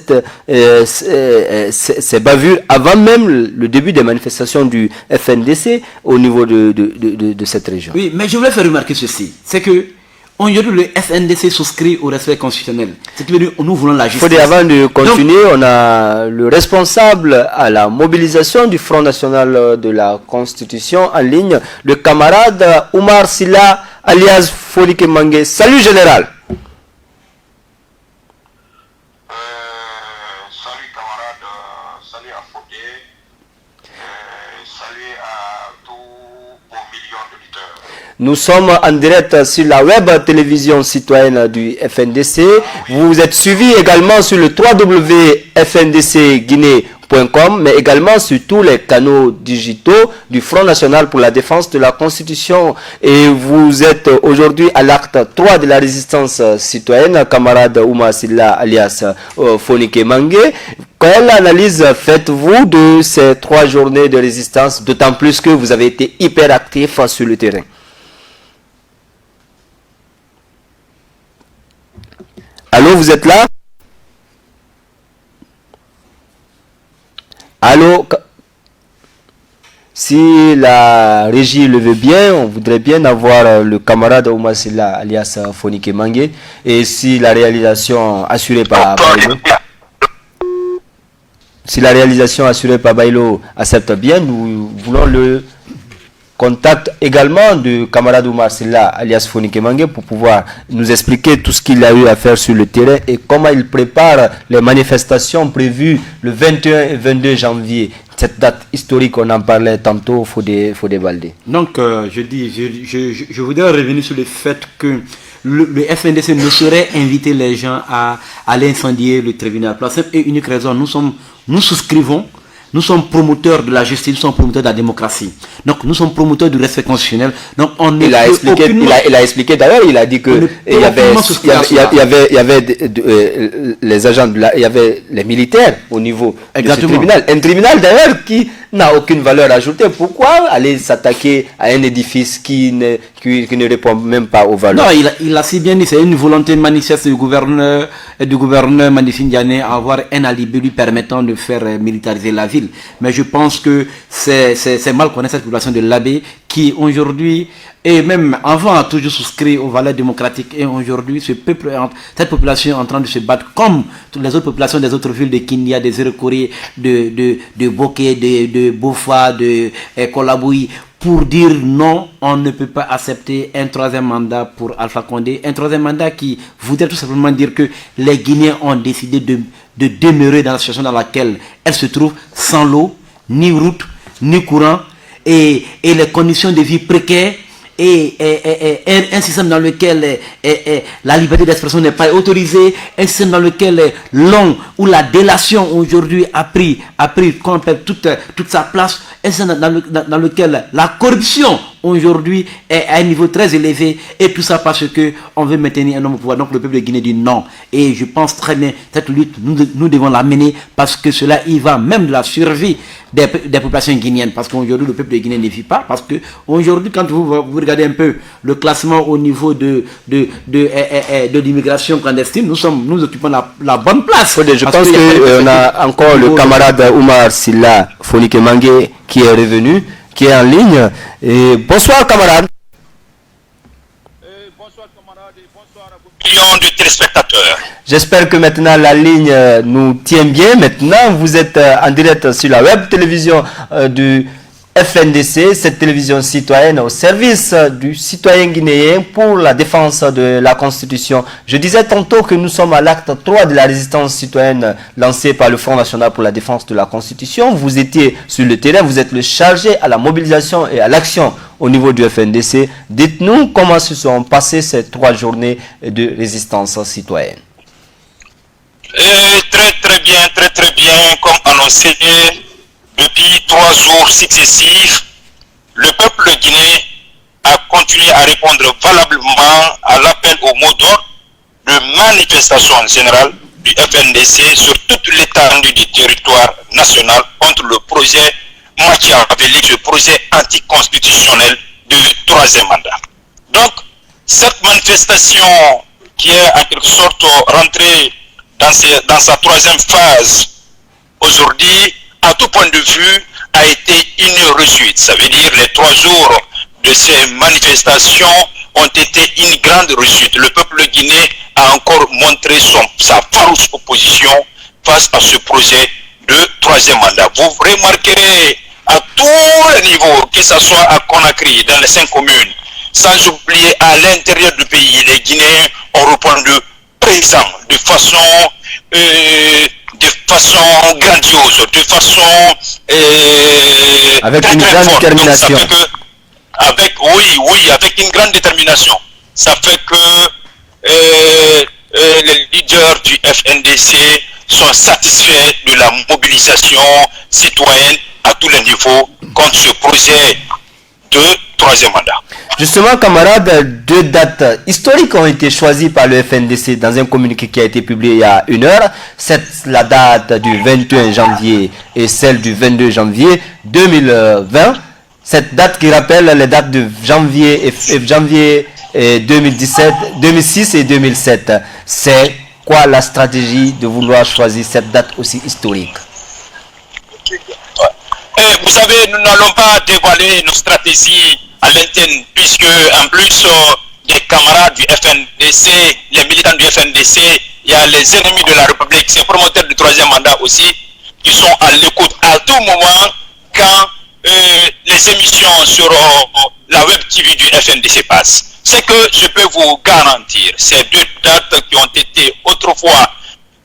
bavures avant même le début des manifestations du FNDC au niveau de cette région. Oui, mais je voulais faire remarquer ceci, c'est que aujourd'hui, le FNDC souscrit au respect constitutionnel. C'est-à-dire nous voulons la justice. Avant de continuer, on a le responsable à la mobilisation du Front National de la Constitution en ligne, le camarade Oumar Silla, alias Folike Mangé. Salut général. Salut camarade, salut à Fodé, salut à tous vos millions d'auditeurs. Nous sommes en direct sur la web télévision citoyenne du FNDC. Vous êtes suivi également sur le www.fndcguinée.com, mais également sur tous les canaux digitaux du Front National pour la défense de la Constitution. Et vous êtes aujourd'hui à l'acte 3 de la résistance citoyenne, camarade Oumar Silla alias Folike Mangé. Quelle analyse faites-vous de ces 3 journées de résistance, d'autant plus que vous avez été hyper actif sur le terrain? Allô, vous êtes là? Allô? Si la régie le veut bien, on voudrait bien avoir le camarade Oumar Silla alias Folike Mangé. Et si la réalisation assurée par Bailo, accepte bien, nous voulons le contact également du camarade Oumar Silla alias Folike Mangé pour pouvoir nous expliquer tout ce qu'il a eu à faire sur le terrain et comment il prépare les manifestations prévues le 21 et 22 janvier. Cette date historique, on en parlait tantôt, Fodé Baldé. Donc, je voudrais revenir sur le fait que le FNDC ne saurait inviter les gens à aller incendier le tribunal. Pour la simple et unique raison, nous souscrivons nous sommes promoteurs de la justice, nous sommes promoteurs de la démocratie. Donc nous sommes promoteurs du respect constitutionnel. Donc on il a expliqué d'ailleurs, il a dit que il y avait les agents, il y avait les militaires au niveau de ce tribunal. Un tribunal d'ailleurs qui n'a aucune valeur ajoutée. Pourquoi aller s'attaquer à un édifice qui ne répond même pas aux valeurs? Non, il a si bien dit, c'est une volonté manifeste du gouverneur Mandifine Diané à avoir un alibi lui permettant de faire militariser la ville. Mais je pense que c'est mal connaître cette population de l'Abbé qui aujourd'hui, et même avant, a toujours souscrit aux valeurs démocratiques. Et aujourd'hui, cette population est en train de se battre comme toutes les autres populations des autres villes de Kindia, des Zérekori, de Boké, de Bofa, de Kolaboui, pour dire non, on ne peut pas accepter un troisième mandat pour Alpha Condé. Un troisième mandat qui voudrait tout simplement dire que les Guinéens ont décidé de demeurer dans la situation dans laquelle elles se trouvent, sans l'eau, ni route, ni courant, et les conditions de vie précaires, et un système dans lequel la liberté d'expression n'est pas autorisée, un système dans lequel où la délation aujourd'hui a pris toute sa place, un système dans lequel la corruption aujourd'hui est à un niveau très élevé, et tout ça parce que on veut maintenir un homme au pouvoir. Donc le peuple de Guinée dit non, et je pense très bien cette lutte nous devons la mener, parce que cela y va même de la survie des populations guinéennes, parce qu'aujourd'hui le peuple de Guinée ne vit pas, parce que aujourd'hui quand vous regardez un peu le classement au niveau de l'immigration clandestine, nous occupons la bonne place. Je pense qu'on a encore le camarade Oumar Silla Fonike Mangue qui est revenu, qui est en ligne. Et bonsoir camarade. Bonsoir camarade et bonsoir à vos millions de téléspectateurs. J'espère que maintenant la ligne nous tient bien. Maintenant vous êtes en direct sur la web télévision du FNDC, cette télévision citoyenne au service du citoyen guinéen pour la défense de la Constitution. Je disais tantôt que nous sommes à l'acte 3 de la résistance citoyenne lancée par le Front National pour la défense de la Constitution. Vous étiez sur le terrain, vous êtes le chargé à la mobilisation et à l'action au niveau du FNDC. Dites-nous comment se sont passées ces 3 journées de résistance citoyenne. Très bien, comme annoncé. Depuis 3 jours successifs, le peuple guinéen a continué à répondre valablement à l'appel au mot d'ordre de manifestation générale du FNDC sur toute l'étendue du territoire national contre le projet machiavélique, ce projet anticonstitutionnel de 3e mandat. Donc, cette manifestation qui est en quelque sorte rentrée dans sa 3e phase aujourd'hui, à tout point de vue, a été une réussite. Ça veut dire les 3 jours de ces manifestations ont été une grande réussite. Le peuple guinéen a encore montré sa farouche opposition face à ce projet de 3e mandat. Vous remarquerez à tous les niveaux, que ce soit à Conakry, dans les 5 communes, sans oublier à l'intérieur du pays, les Guinéens ont répondu présent, de façon grandiose, de façon avec une grande détermination. Avec une grande détermination. Ça fait que les leaders du FNDC sont satisfaits de la mobilisation citoyenne à tous les niveaux contre ce projet de 3e mandat. Justement, camarades, 2 dates historiques ont été choisies par le FNDC dans un communiqué qui a été publié il y a 1 heure. C'est la date du 21 janvier et celle du 22 janvier 2020. Cette date qui rappelle les dates de janvier 2017, 2006 et 2007. C'est quoi la stratégie de vouloir choisir cette date aussi historique? Vous savez, nous n'allons pas dévoiler nos stratégies à l'interne, puisque en plus des camarades du FNDC, les militants du FNDC, il y a les ennemis de la République, ces promoteurs du 3e mandat aussi, qui sont à l'écoute à tout moment quand les émissions sur la web TV du FNDC passent. Ce que je peux vous garantir, ces 2 dates qui ont été autrefois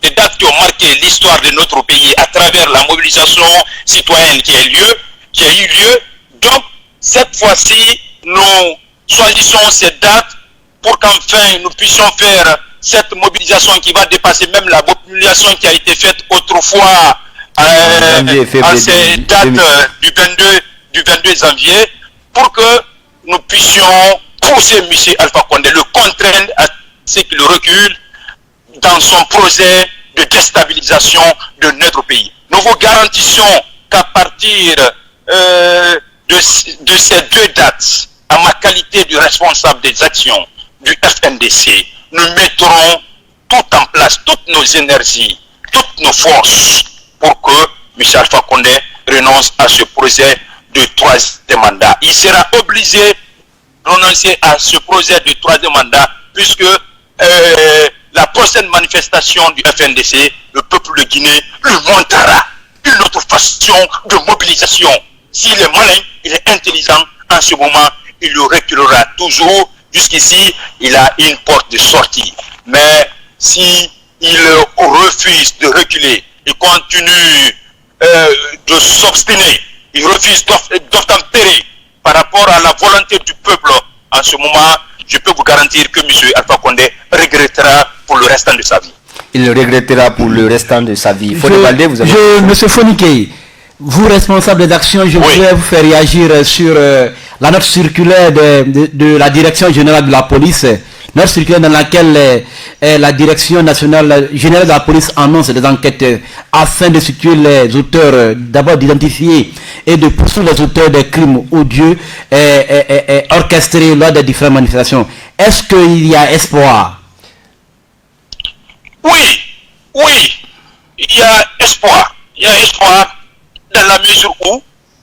des dates qui ont marqué l'histoire de notre pays à travers la mobilisation citoyenne qui a eu lieu. Donc, cette fois-ci, nous choisissons ces dates pour qu'enfin nous puissions faire cette mobilisation qui va dépasser même la mobilisation qui a été faite autrefois en ces dates du 22 janvier pour que nous puissions pousser M. Alpha Condé, le contraindre à ce qu'il recule dans son projet de déstabilisation de notre pays. Nous vous garantissons qu'à partir de ces deux dates, à ma qualité de responsable des actions du FNDC, nous mettrons tout en place, toutes nos énergies, toutes nos forces pour que M. Alpha Condé renonce à ce projet de troisième mandat. Il sera obligé de renoncer à ce projet de troisième mandat puisque la prochaine manifestation du FNDC, le peuple de Guinée lui montrera une autre façon de mobilisation. S'il est malin, il est intelligent, en ce moment, il le reculera toujours. Jusqu'ici, il a une porte de sortie. Mais si il refuse de reculer, il continue de s'obstiner, il refuse d'obtempérer par rapport à la volonté du peuple, en ce moment, je peux vous garantir que M. Alpha Condé regrettera pour le restant de sa vie. Il regrettera pour le restant de sa vie. Monsieur Fonike, vous responsable d'actions, je voudrais vous faire réagir sur la note circulaire de la direction générale de la police, note circulaire dans laquelle la direction nationale générale de la police annonce des enquêtes afin de situer les auteurs, d'abord d'identifier et de poursuivre les auteurs des crimes odieux orchestrés lors des différentes manifestations. Est-ce qu'il y a espoir? Oui, il y a espoir. Il y a espoir dans la mesure où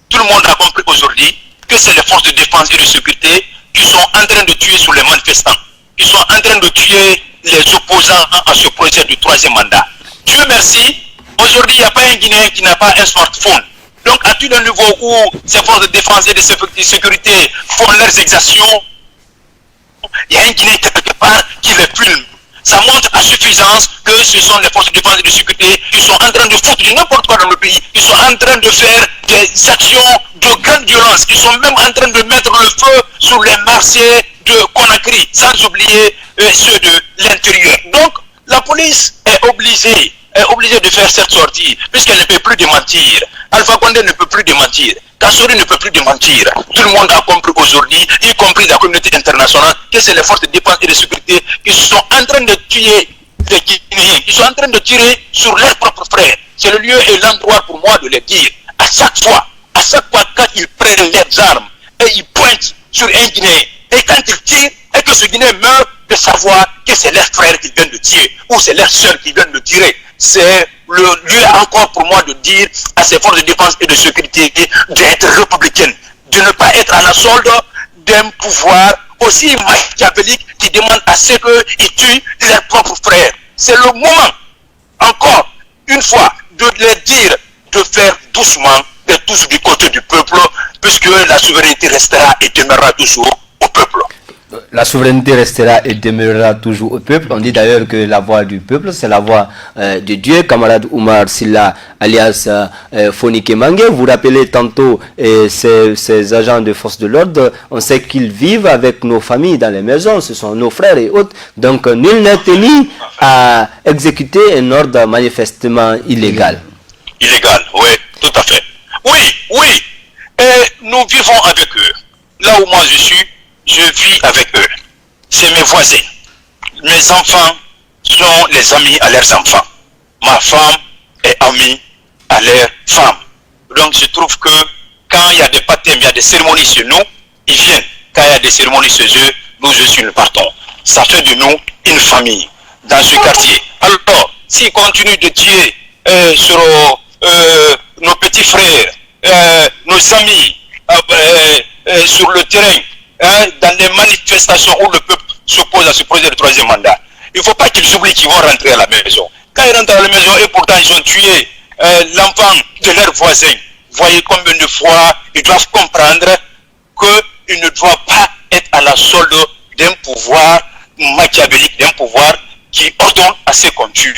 tout le monde a compris aujourd'hui que c'est les forces de défense et de sécurité qui sont en train de tuer sur les manifestants, qui sont en train de tuer les opposants à ce projet du troisième mandat. Dieu merci, aujourd'hui il n'y a pas un Guinéen qui n'a pas un smartphone. Donc à tout le niveau où ces forces de défense et de sécurité font leurs exactions, il y a un Guinéen quelque part qui les filme. Ça montre à suffisance que ce sont les forces de défense et de sécurité qui sont en train de foutre du n'importe quoi dans le pays. Ils sont en train de faire des actions de grande violence. Ils sont même en train de mettre le feu sur les marchés de Conakry, sans oublier ceux de l'intérieur. Donc, la police est obligée de faire cette sortie, puisqu'elle ne peut plus démentir. Alpha Condé ne peut plus démentir. Kassori ne peut plus démentir. Tout le monde a compris aujourd'hui, y compris la communauté internationale, que c'est les forces de défense et de sécurité qui sont en train de tuer les Guinéens, qui sont en train de tirer sur leurs propres frères. C'est le lieu et l'endroit pour moi de le dire. À chaque fois quand ils prennent leurs armes et ils pointent sur un Guinéen, et quand ils tirent, et que ce Guinéen meurt, de savoir que c'est leurs frères qui viennent de tirer, ou c'est leurs soeurs qui viennent de tirer. C'est le lieu encore pour moi de dire à ces forces de défense et de sécurité d'être républicaines, de ne pas être à la solde d'un pouvoir aussi machiavélique qui demande à ce qu'ils tuent leurs propres frères. C'est le moment, encore une fois, de les dire de faire doucement et tous du côté du peuple, puisque la souveraineté restera et demeurera toujours au peuple. La souveraineté restera et demeurera toujours au peuple. On dit d'ailleurs que la voix du peuple, c'est la voix de Dieu. Camarade Oumar Silla, alias Fonike Mange, vous rappelez tantôt ces agents de force de l'ordre, on sait qu'ils vivent avec nos familles dans les maisons, ce sont nos frères et autres. Donc nul n'est tenu à exécuter un ordre manifestement illégal. Illégal, oui, tout à fait. Oui, et nous vivons avec eux. Là où moi je vis avec eux. C'est mes voisins. Mes enfants sont les amis à leurs enfants. Ma femme est amie à leurs femmes. Donc je trouve que quand il y a des baptêmes, il y a des cérémonies chez nous, ils viennent. Quand il y a des cérémonies chez eux, nous je suis le partons. Ça fait de nous une famille dans ce quartier. Alors, s'ils continuent de tirer sur nos petits frères, nos amis, sur le terrain, dans les manifestations où le peuple s'oppose à ce projet de troisième mandat, il ne faut pas qu'ils oublient qu'ils vont rentrer à la maison. Quand ils rentrent à la maison et pourtant ils ont tué l'enfant de leurs voisins, voyez combien de fois ils doivent comprendre qu'ils ne doivent pas être à la solde d'un pouvoir machiavélique, d'un pouvoir qui ordonne à ce qu'on tue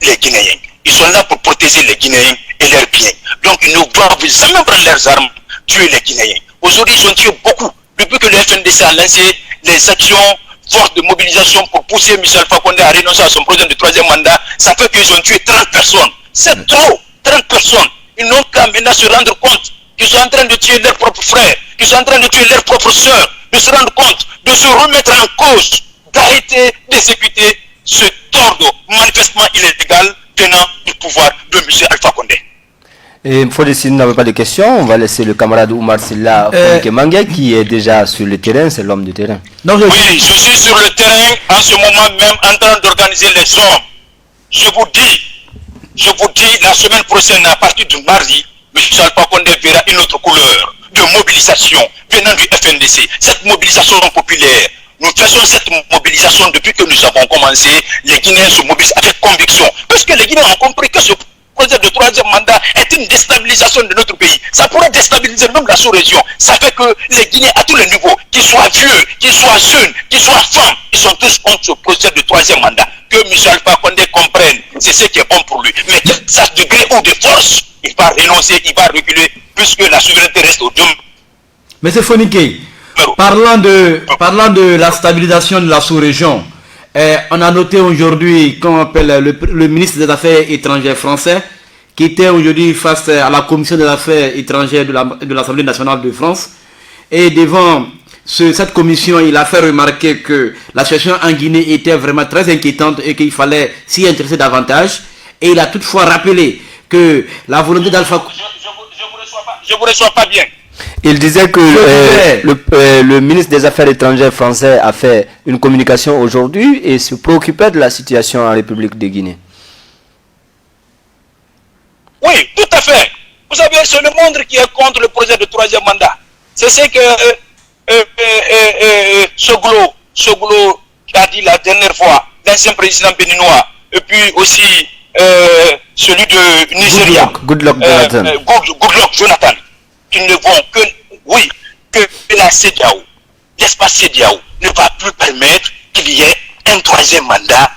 les Guinéens. Ils sont là pour protéger les Guinéens et leurs biens. Donc ils ne doivent jamais prendre leurs armes, tuer les Guinéens. Aujourd'hui ils ont tué beaucoup. Depuis que le FNDC a lancé les actions fortes de mobilisation pour pousser Michel Alpha Condé à renoncer à son projet de troisième mandat, ça fait qu'ils ont tué 30 personnes. C'est trop 30 personnes. Ils n'ont qu'à maintenant se rendre compte qu'ils sont en train de tuer leurs propres frères, qu'ils sont en train de tuer leurs propres sœurs, de se rendre compte, de se remettre en cause, d'arrêter d'exécuter ce ordre manifestement illégal venant du pouvoir de M. Alpha Condé. Et si nous n'avons pas de questions, on va laisser le camarade Oumar Silla Mangé qui est déjà sur le terrain, c'est l'homme de terrain. Oui, je suis sur le terrain en ce moment même en train d'organiser les hommes. Je vous dis, la semaine prochaine, à partir du mardi, M. Alpha Condé verra une autre couleur de mobilisation venant du FNDC. Cette mobilisation populaire, nous faisons cette mobilisation depuis que nous avons commencé. Les Guinéens se mobilisent avec conviction. Parce que les Guinéens ont compris que ce projet de troisième mandat est une déstabilisation de notre pays. Ça pourrait déstabiliser même la sous-région. Ça fait que les Guinéens à tous les niveaux, qu'ils soient vieux, qu'ils soient jeunes, qu'ils soient femmes, ils sont tous contre ce projet de troisième mandat. Que M. Alpha Condé comprenne, c'est ce qui est bon pour lui. Mais que ça de gré ou de force, il va renoncer, il va reculer, puisque la souveraineté reste au Dieu. Monsieur Fonike, parlant de la stabilisation de la sous-région, on a noté aujourd'hui qu'on appelle le ministre des Affaires étrangères français, qui était aujourd'hui face à la commission des Affaires étrangères de l'Assemblée nationale de France. Et devant cette commission, il a fait remarquer que la situation en Guinée était vraiment très inquiétante et qu'il fallait s'y intéresser davantage. Et il a toutefois rappelé que la volonté d'Alpha... Je vous reçois pas bien. Il disait que le ministre des Affaires étrangères français a fait une communication aujourd'hui et se préoccupait de la situation en République de Guinée. Oui, tout à fait. Vous savez, c'est le monde qui est contre le projet de troisième mandat. C'est ce que Soglo a dit la dernière fois, l'ancien président béninois, et puis aussi celui de Nigeria, Goodluck Jonathan, qui ne vont que la CEDEAO, l'espace CEDEAO ne va plus permettre qu'il y ait un troisième mandat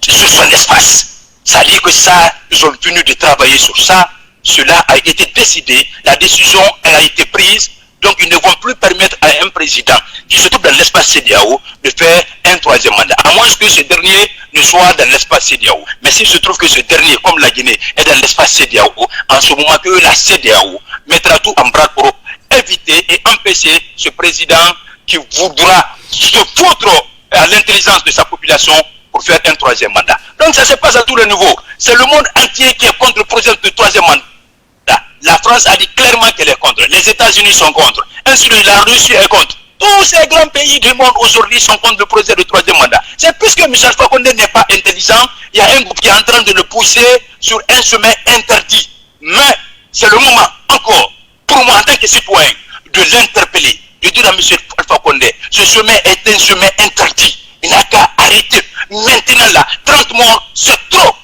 sur son espace. Ça dit que ça, ils ont fini de travailler sur ça, cela a été décidé, la décision elle a été prise, donc ils ne vont plus permettre à un président qui se trouve dans l'espace CEDEAO de faire un troisième mandat, à moins que ce dernier ne soit dans l'espace CEDEAO. Mais s'il se trouve que ce dernier, comme la Guinée, est dans l'espace CEDEAO, en ce moment que la CEDEAO mettra tout en bras pour éviter et empêcher ce président qui voudra se foutre à l'intelligence de sa population pour faire un troisième mandat. Donc ça se passe à tous les niveaux. C'est le monde entier qui est contre le projet de troisième mandat. La France a dit clairement qu'elle est contre. Les États-Unis sont contre. Ainsi de suite, la Russie est contre. Tous ces grands pays du monde aujourd'hui sont contre le projet de troisième mandat. C'est puisque M. Alpha Condé n'est pas intelligent, il y a un groupe qui est en train de le pousser sur un chemin interdit. Mais c'est le moment encore, pour moi en tant que citoyen, de l'interpeller, de dire à M. Alpha Condé, ce chemin est un chemin interdit. Il n'a qu'à arrêter. Maintenant là, 30 morts, c'est trop.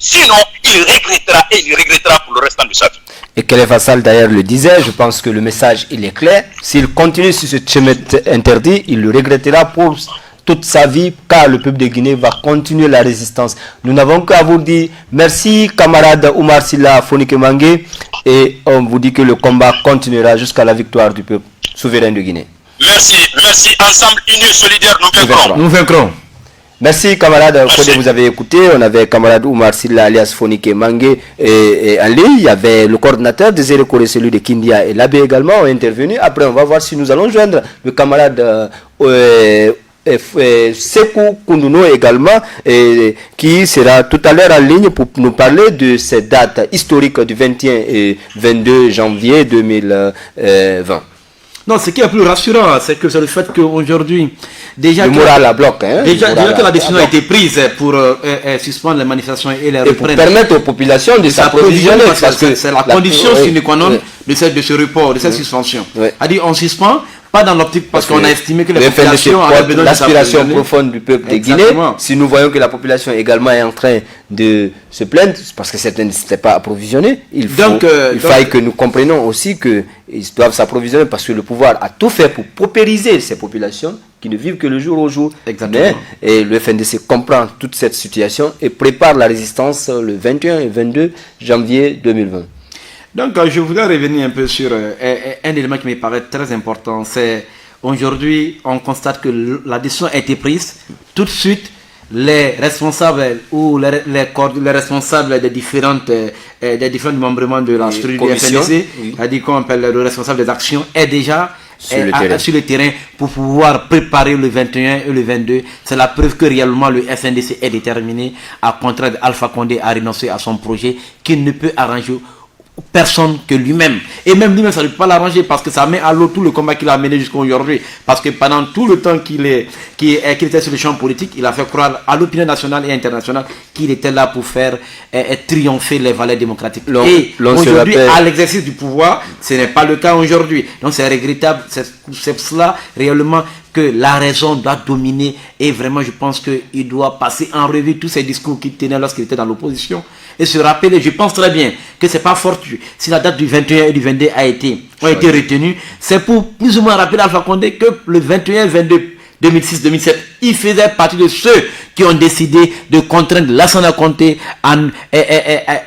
Sinon, il regrettera pour le restant de sa vie. Et Kélé Fassal d'ailleurs le disait, je pense que le message il est clair. S'il continue sur ce chemin interdit, il le regrettera pour toute sa vie, car le peuple de Guinée va continuer la résistance. Nous n'avons qu'à vous dire merci camarade Oumar Silla Fonike Mangé, et on vous dit que le combat continuera jusqu'à la victoire du peuple souverain de Guinée. Merci, ensemble, unis, solidaires, nous vaincrons. Merci camarade, vous avez écouté, on avait camarade Oumar Silla alias Fonike Mangé et en ligne, il y avait le coordinateur des Érékore, celui de Kindia et l'abbé également ont intervenu. Après on va voir si nous allons joindre le camarade Sekou Koundouno également, qui sera tout à l'heure en ligne pour nous parler de cette date historique du 21 et 22 janvier 2020. Non, ce qui est plus rassurant, c'est que c'est le fait qu'aujourd'hui, déjà le moral à bloc, déjà que la décision a été prise pour suspendre les manifestations et les reprendre. Et pour permettre aux populations de s'approvisionner, parce que c'est la condition sine qua non de ce report, de cette suspension. C'est-à-dire on suspend, pas dans l'optique parce qu'on a estimé que les populations avaient besoin de l'aspiration profonde du peuple de Guinée. Si nous voyons que la population également est en train de se plaindre, parce que certains n'étaient pas approvisionnés, il faille que nous comprenions aussi qu'ils doivent s'approvisionner parce que le pouvoir a tout fait pour paupériser ces populations qui ne vivent que le jour au jour. Exactement. Et le FNDC comprend toute cette situation et prépare la résistance le 21 et 22 janvier 2020. Donc, je voudrais revenir un peu sur un élément qui me paraît très important. C'est aujourd'hui, on constate que la décision a été prise. Tout de suite, les responsables ou les responsables des différents membrements de la structure du FNDC, c'est-à-dire qu'on appelle le responsable des actions, est déjà sur le terrain pour pouvoir préparer le 21 et le 22. C'est la preuve que réellement le FNDC est déterminé à contraindre Alpha Condé à renoncer à son projet qu'il ne peut arranger personne que lui-même. Et même lui-même, ça ne peut pas l'arranger parce que ça met à l'eau tout le combat qu'il a mené jusqu'à aujourd'hui. Parce que pendant tout le temps qu'il était sur le champ politique, il a fait croire à l'opinion nationale et internationale qu'il était là pour faire triompher les valeurs démocratiques. Et aujourd'hui, à l'exercice du pouvoir, ce n'est pas le cas aujourd'hui. Donc c'est regrettable, c'est cela réellement que la raison doit dominer, et vraiment je pense qu'il doit passer en revue tous ces discours qu'il tenait lorsqu'il était dans l'opposition et se rappeler. Je pense très bien que c'est pas fortuit si la date du 21 et du 22 ont été retenue. C'est pour plus ou moins rappeler à Alpha Condé que le 21 et 22 2006-2007, il faisait partie de ceux qui ont décidé de contraindre Lassana Conté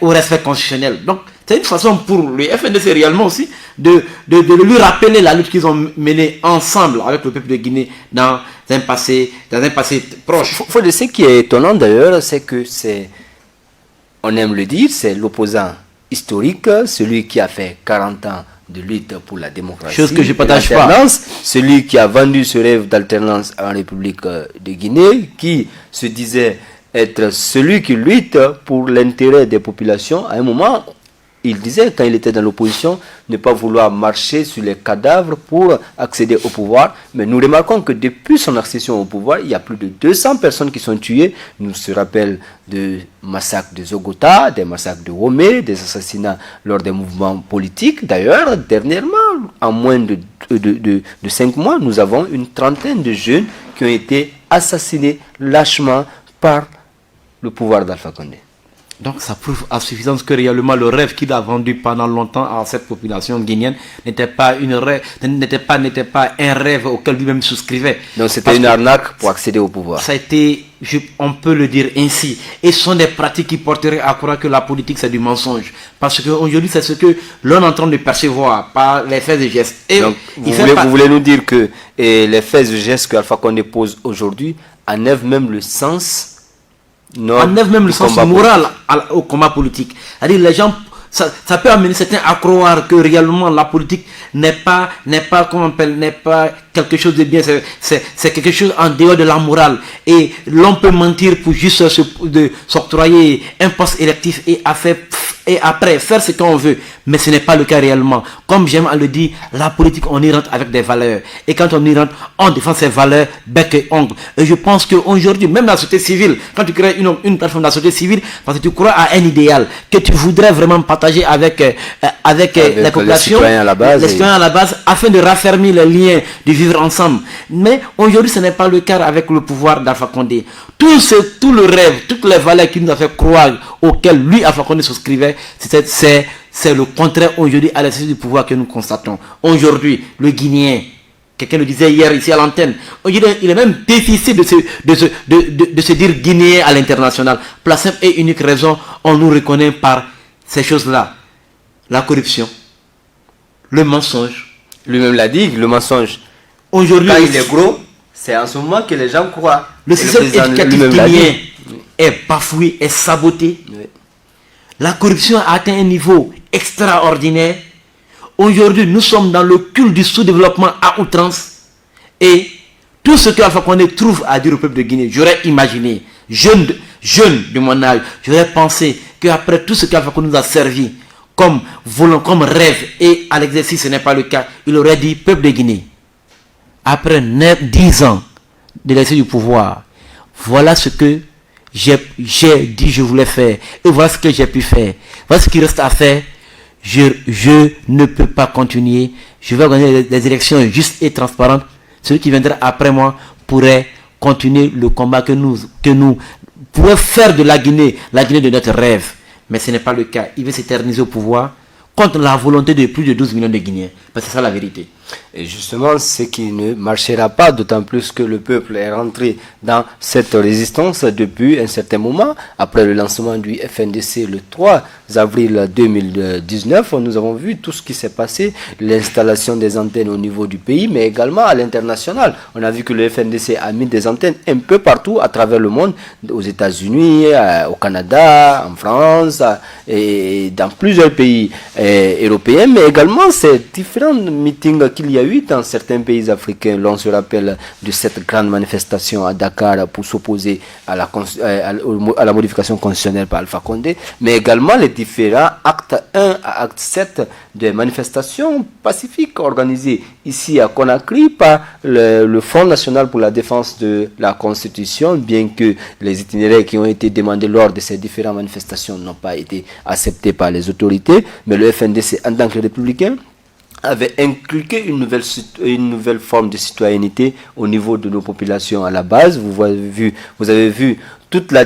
au respect constitutionnel. Donc c'est une façon pour le FNDC réellement aussi de lui rappeler la lutte qu'ils ont menée ensemble avec le peuple de Guinée dans un passé proche. Ce qui est étonnant d'ailleurs, c'est que on aime le dire, c'est l'opposant historique, celui qui a fait 40 ans de lutte pour la démocratie. Chose que je ne partage pas. Celui qui a vendu ce rêve d'alternance en République de Guinée, qui se disait être celui qui lutte pour l'intérêt des populations. À un moment, il disait, quand il était dans l'opposition, ne pas vouloir marcher sur les cadavres pour accéder au pouvoir. Mais nous remarquons que depuis son accession au pouvoir, il y a plus de 200 personnes qui sont tuées. Nous se rappelle des massacres de Zogota, des massacres de Womé, des assassinats lors des mouvements politiques. D'ailleurs, dernièrement, en moins de 5 mois, nous avons une trentaine de jeunes qui ont été assassinés lâchement par le pouvoir d'Alpha Condé. Donc ça prouve à suffisance que réellement le rêve qu'il a vendu pendant longtemps à cette population guinéenne n'était pas un rêve auquel lui-même souscrivait. Donc c'était une arnaque pour accéder au pouvoir. Ça a été, on peut le dire ainsi. Et ce sont des pratiques qui porteraient à croire que la politique c'est du mensonge. Parce qu'aujourd'hui c'est ce que l'on est en train de percevoir par les faits et gestes. Et donc, vous voulez nous dire que les faits et gestes que Alpha Condé pose aujourd'hui enlèvent même le sens moral au combat politique. C'est-à-dire les gens, ça peut amener certains à croire que réellement la politique n'est pas quelque chose de bien, c'est quelque chose en dehors de la morale. Et l'on peut mentir pour juste s'octroyer un poste électif et après faire ce qu'on veut. Mais ce n'est pas le cas réellement. Comme j'aime à le dire, la politique, on y rentre avec des valeurs. Et quand on y rentre, on défend ces valeurs bec et ongle. Et je pense qu'aujourd'hui, même la société civile, quand tu crées une plateforme de la société civile, parce que tu crois à un idéal que tu voudrais vraiment partager avec la population, les citoyens à la base, afin de raffermir les liens, de vivre ensemble. Mais aujourd'hui, ce n'est pas le cas avec le pouvoir d'Alpha Condé. Tout le rêve, toutes les valeurs qu'il nous a fait croire, auxquelles lui, Alpha Condé, souscrivait, c'est le contraire aujourd'hui à l'exercice du pouvoir que nous constatons. Aujourd'hui, le Guinéen, quelqu'un le disait hier ici à l'antenne, il est même difficile de se dire Guinéen à l'international. Pour la simple et unique raison, on nous reconnaît par ces choses-là. La corruption, le mensonge. Lui-même l'a dit, le mensonge. Aujourd'hui, quand il est gros, c'est en ce moment que les gens croient. Le système éducatif guinéen est bafoué, est saboté. Oui. La corruption a atteint un niveau extraordinaire. Aujourd'hui, nous sommes dans le culte du sous-développement à outrance. Et tout ce que Alpha Condé trouve à dire au peuple de Guinée, j'aurais imaginé, jeune de mon âge, j'aurais pensé qu'après tout ce qu'Alpha Condé nous a servi comme rêve, et à l'exercice ce n'est pas le cas, il aurait dit, peuple de Guinée, après 10 ans de l'exercice du pouvoir, voilà ce que j'ai dit je voulais faire, et voilà ce que j'ai pu faire, voilà ce qui reste à faire. Je ne peux pas continuer, je vais organiser des élections justes et transparentes. Celui qui viendra après moi pourrait continuer le combat que nous pourrait faire de la Guinée de notre rêve. Mais ce n'est pas le cas. Il veut s'éterniser au pouvoir contre la volonté de plus de 12 millions de Guinéens. Parce que c'est ça la vérité. Et justement, ce qui ne marchera pas, d'autant plus que le peuple est rentré dans cette résistance depuis un certain moment. Après le lancement du FNDC le 3 avril 2019, nous avons vu tout ce qui s'est passé, l'installation des antennes au niveau du pays, mais également à l'international. On a vu que le FNDC a mis des antennes un peu partout à travers le monde, aux États-Unis, au Canada, en France et dans plusieurs pays européens, mais également ces différents meetings qu'il y a eu dans certains pays africains. L'on se rappelle de cette grande manifestation à Dakar pour s'opposer à la modification constitutionnelle par Alpha Condé, mais également les différents actes 1 à acte 7 de manifestations pacifiques organisées ici à Conakry par le Front National pour la défense de la Constitution, bien que les itinéraires qui ont été demandés lors de ces différentes manifestations n'ont pas été acceptés par les autorités, mais le FNDC en tant que républicain avait inculqué une nouvelle forme de citoyenneté au niveau de nos populations à la base. Vous avez vu toute la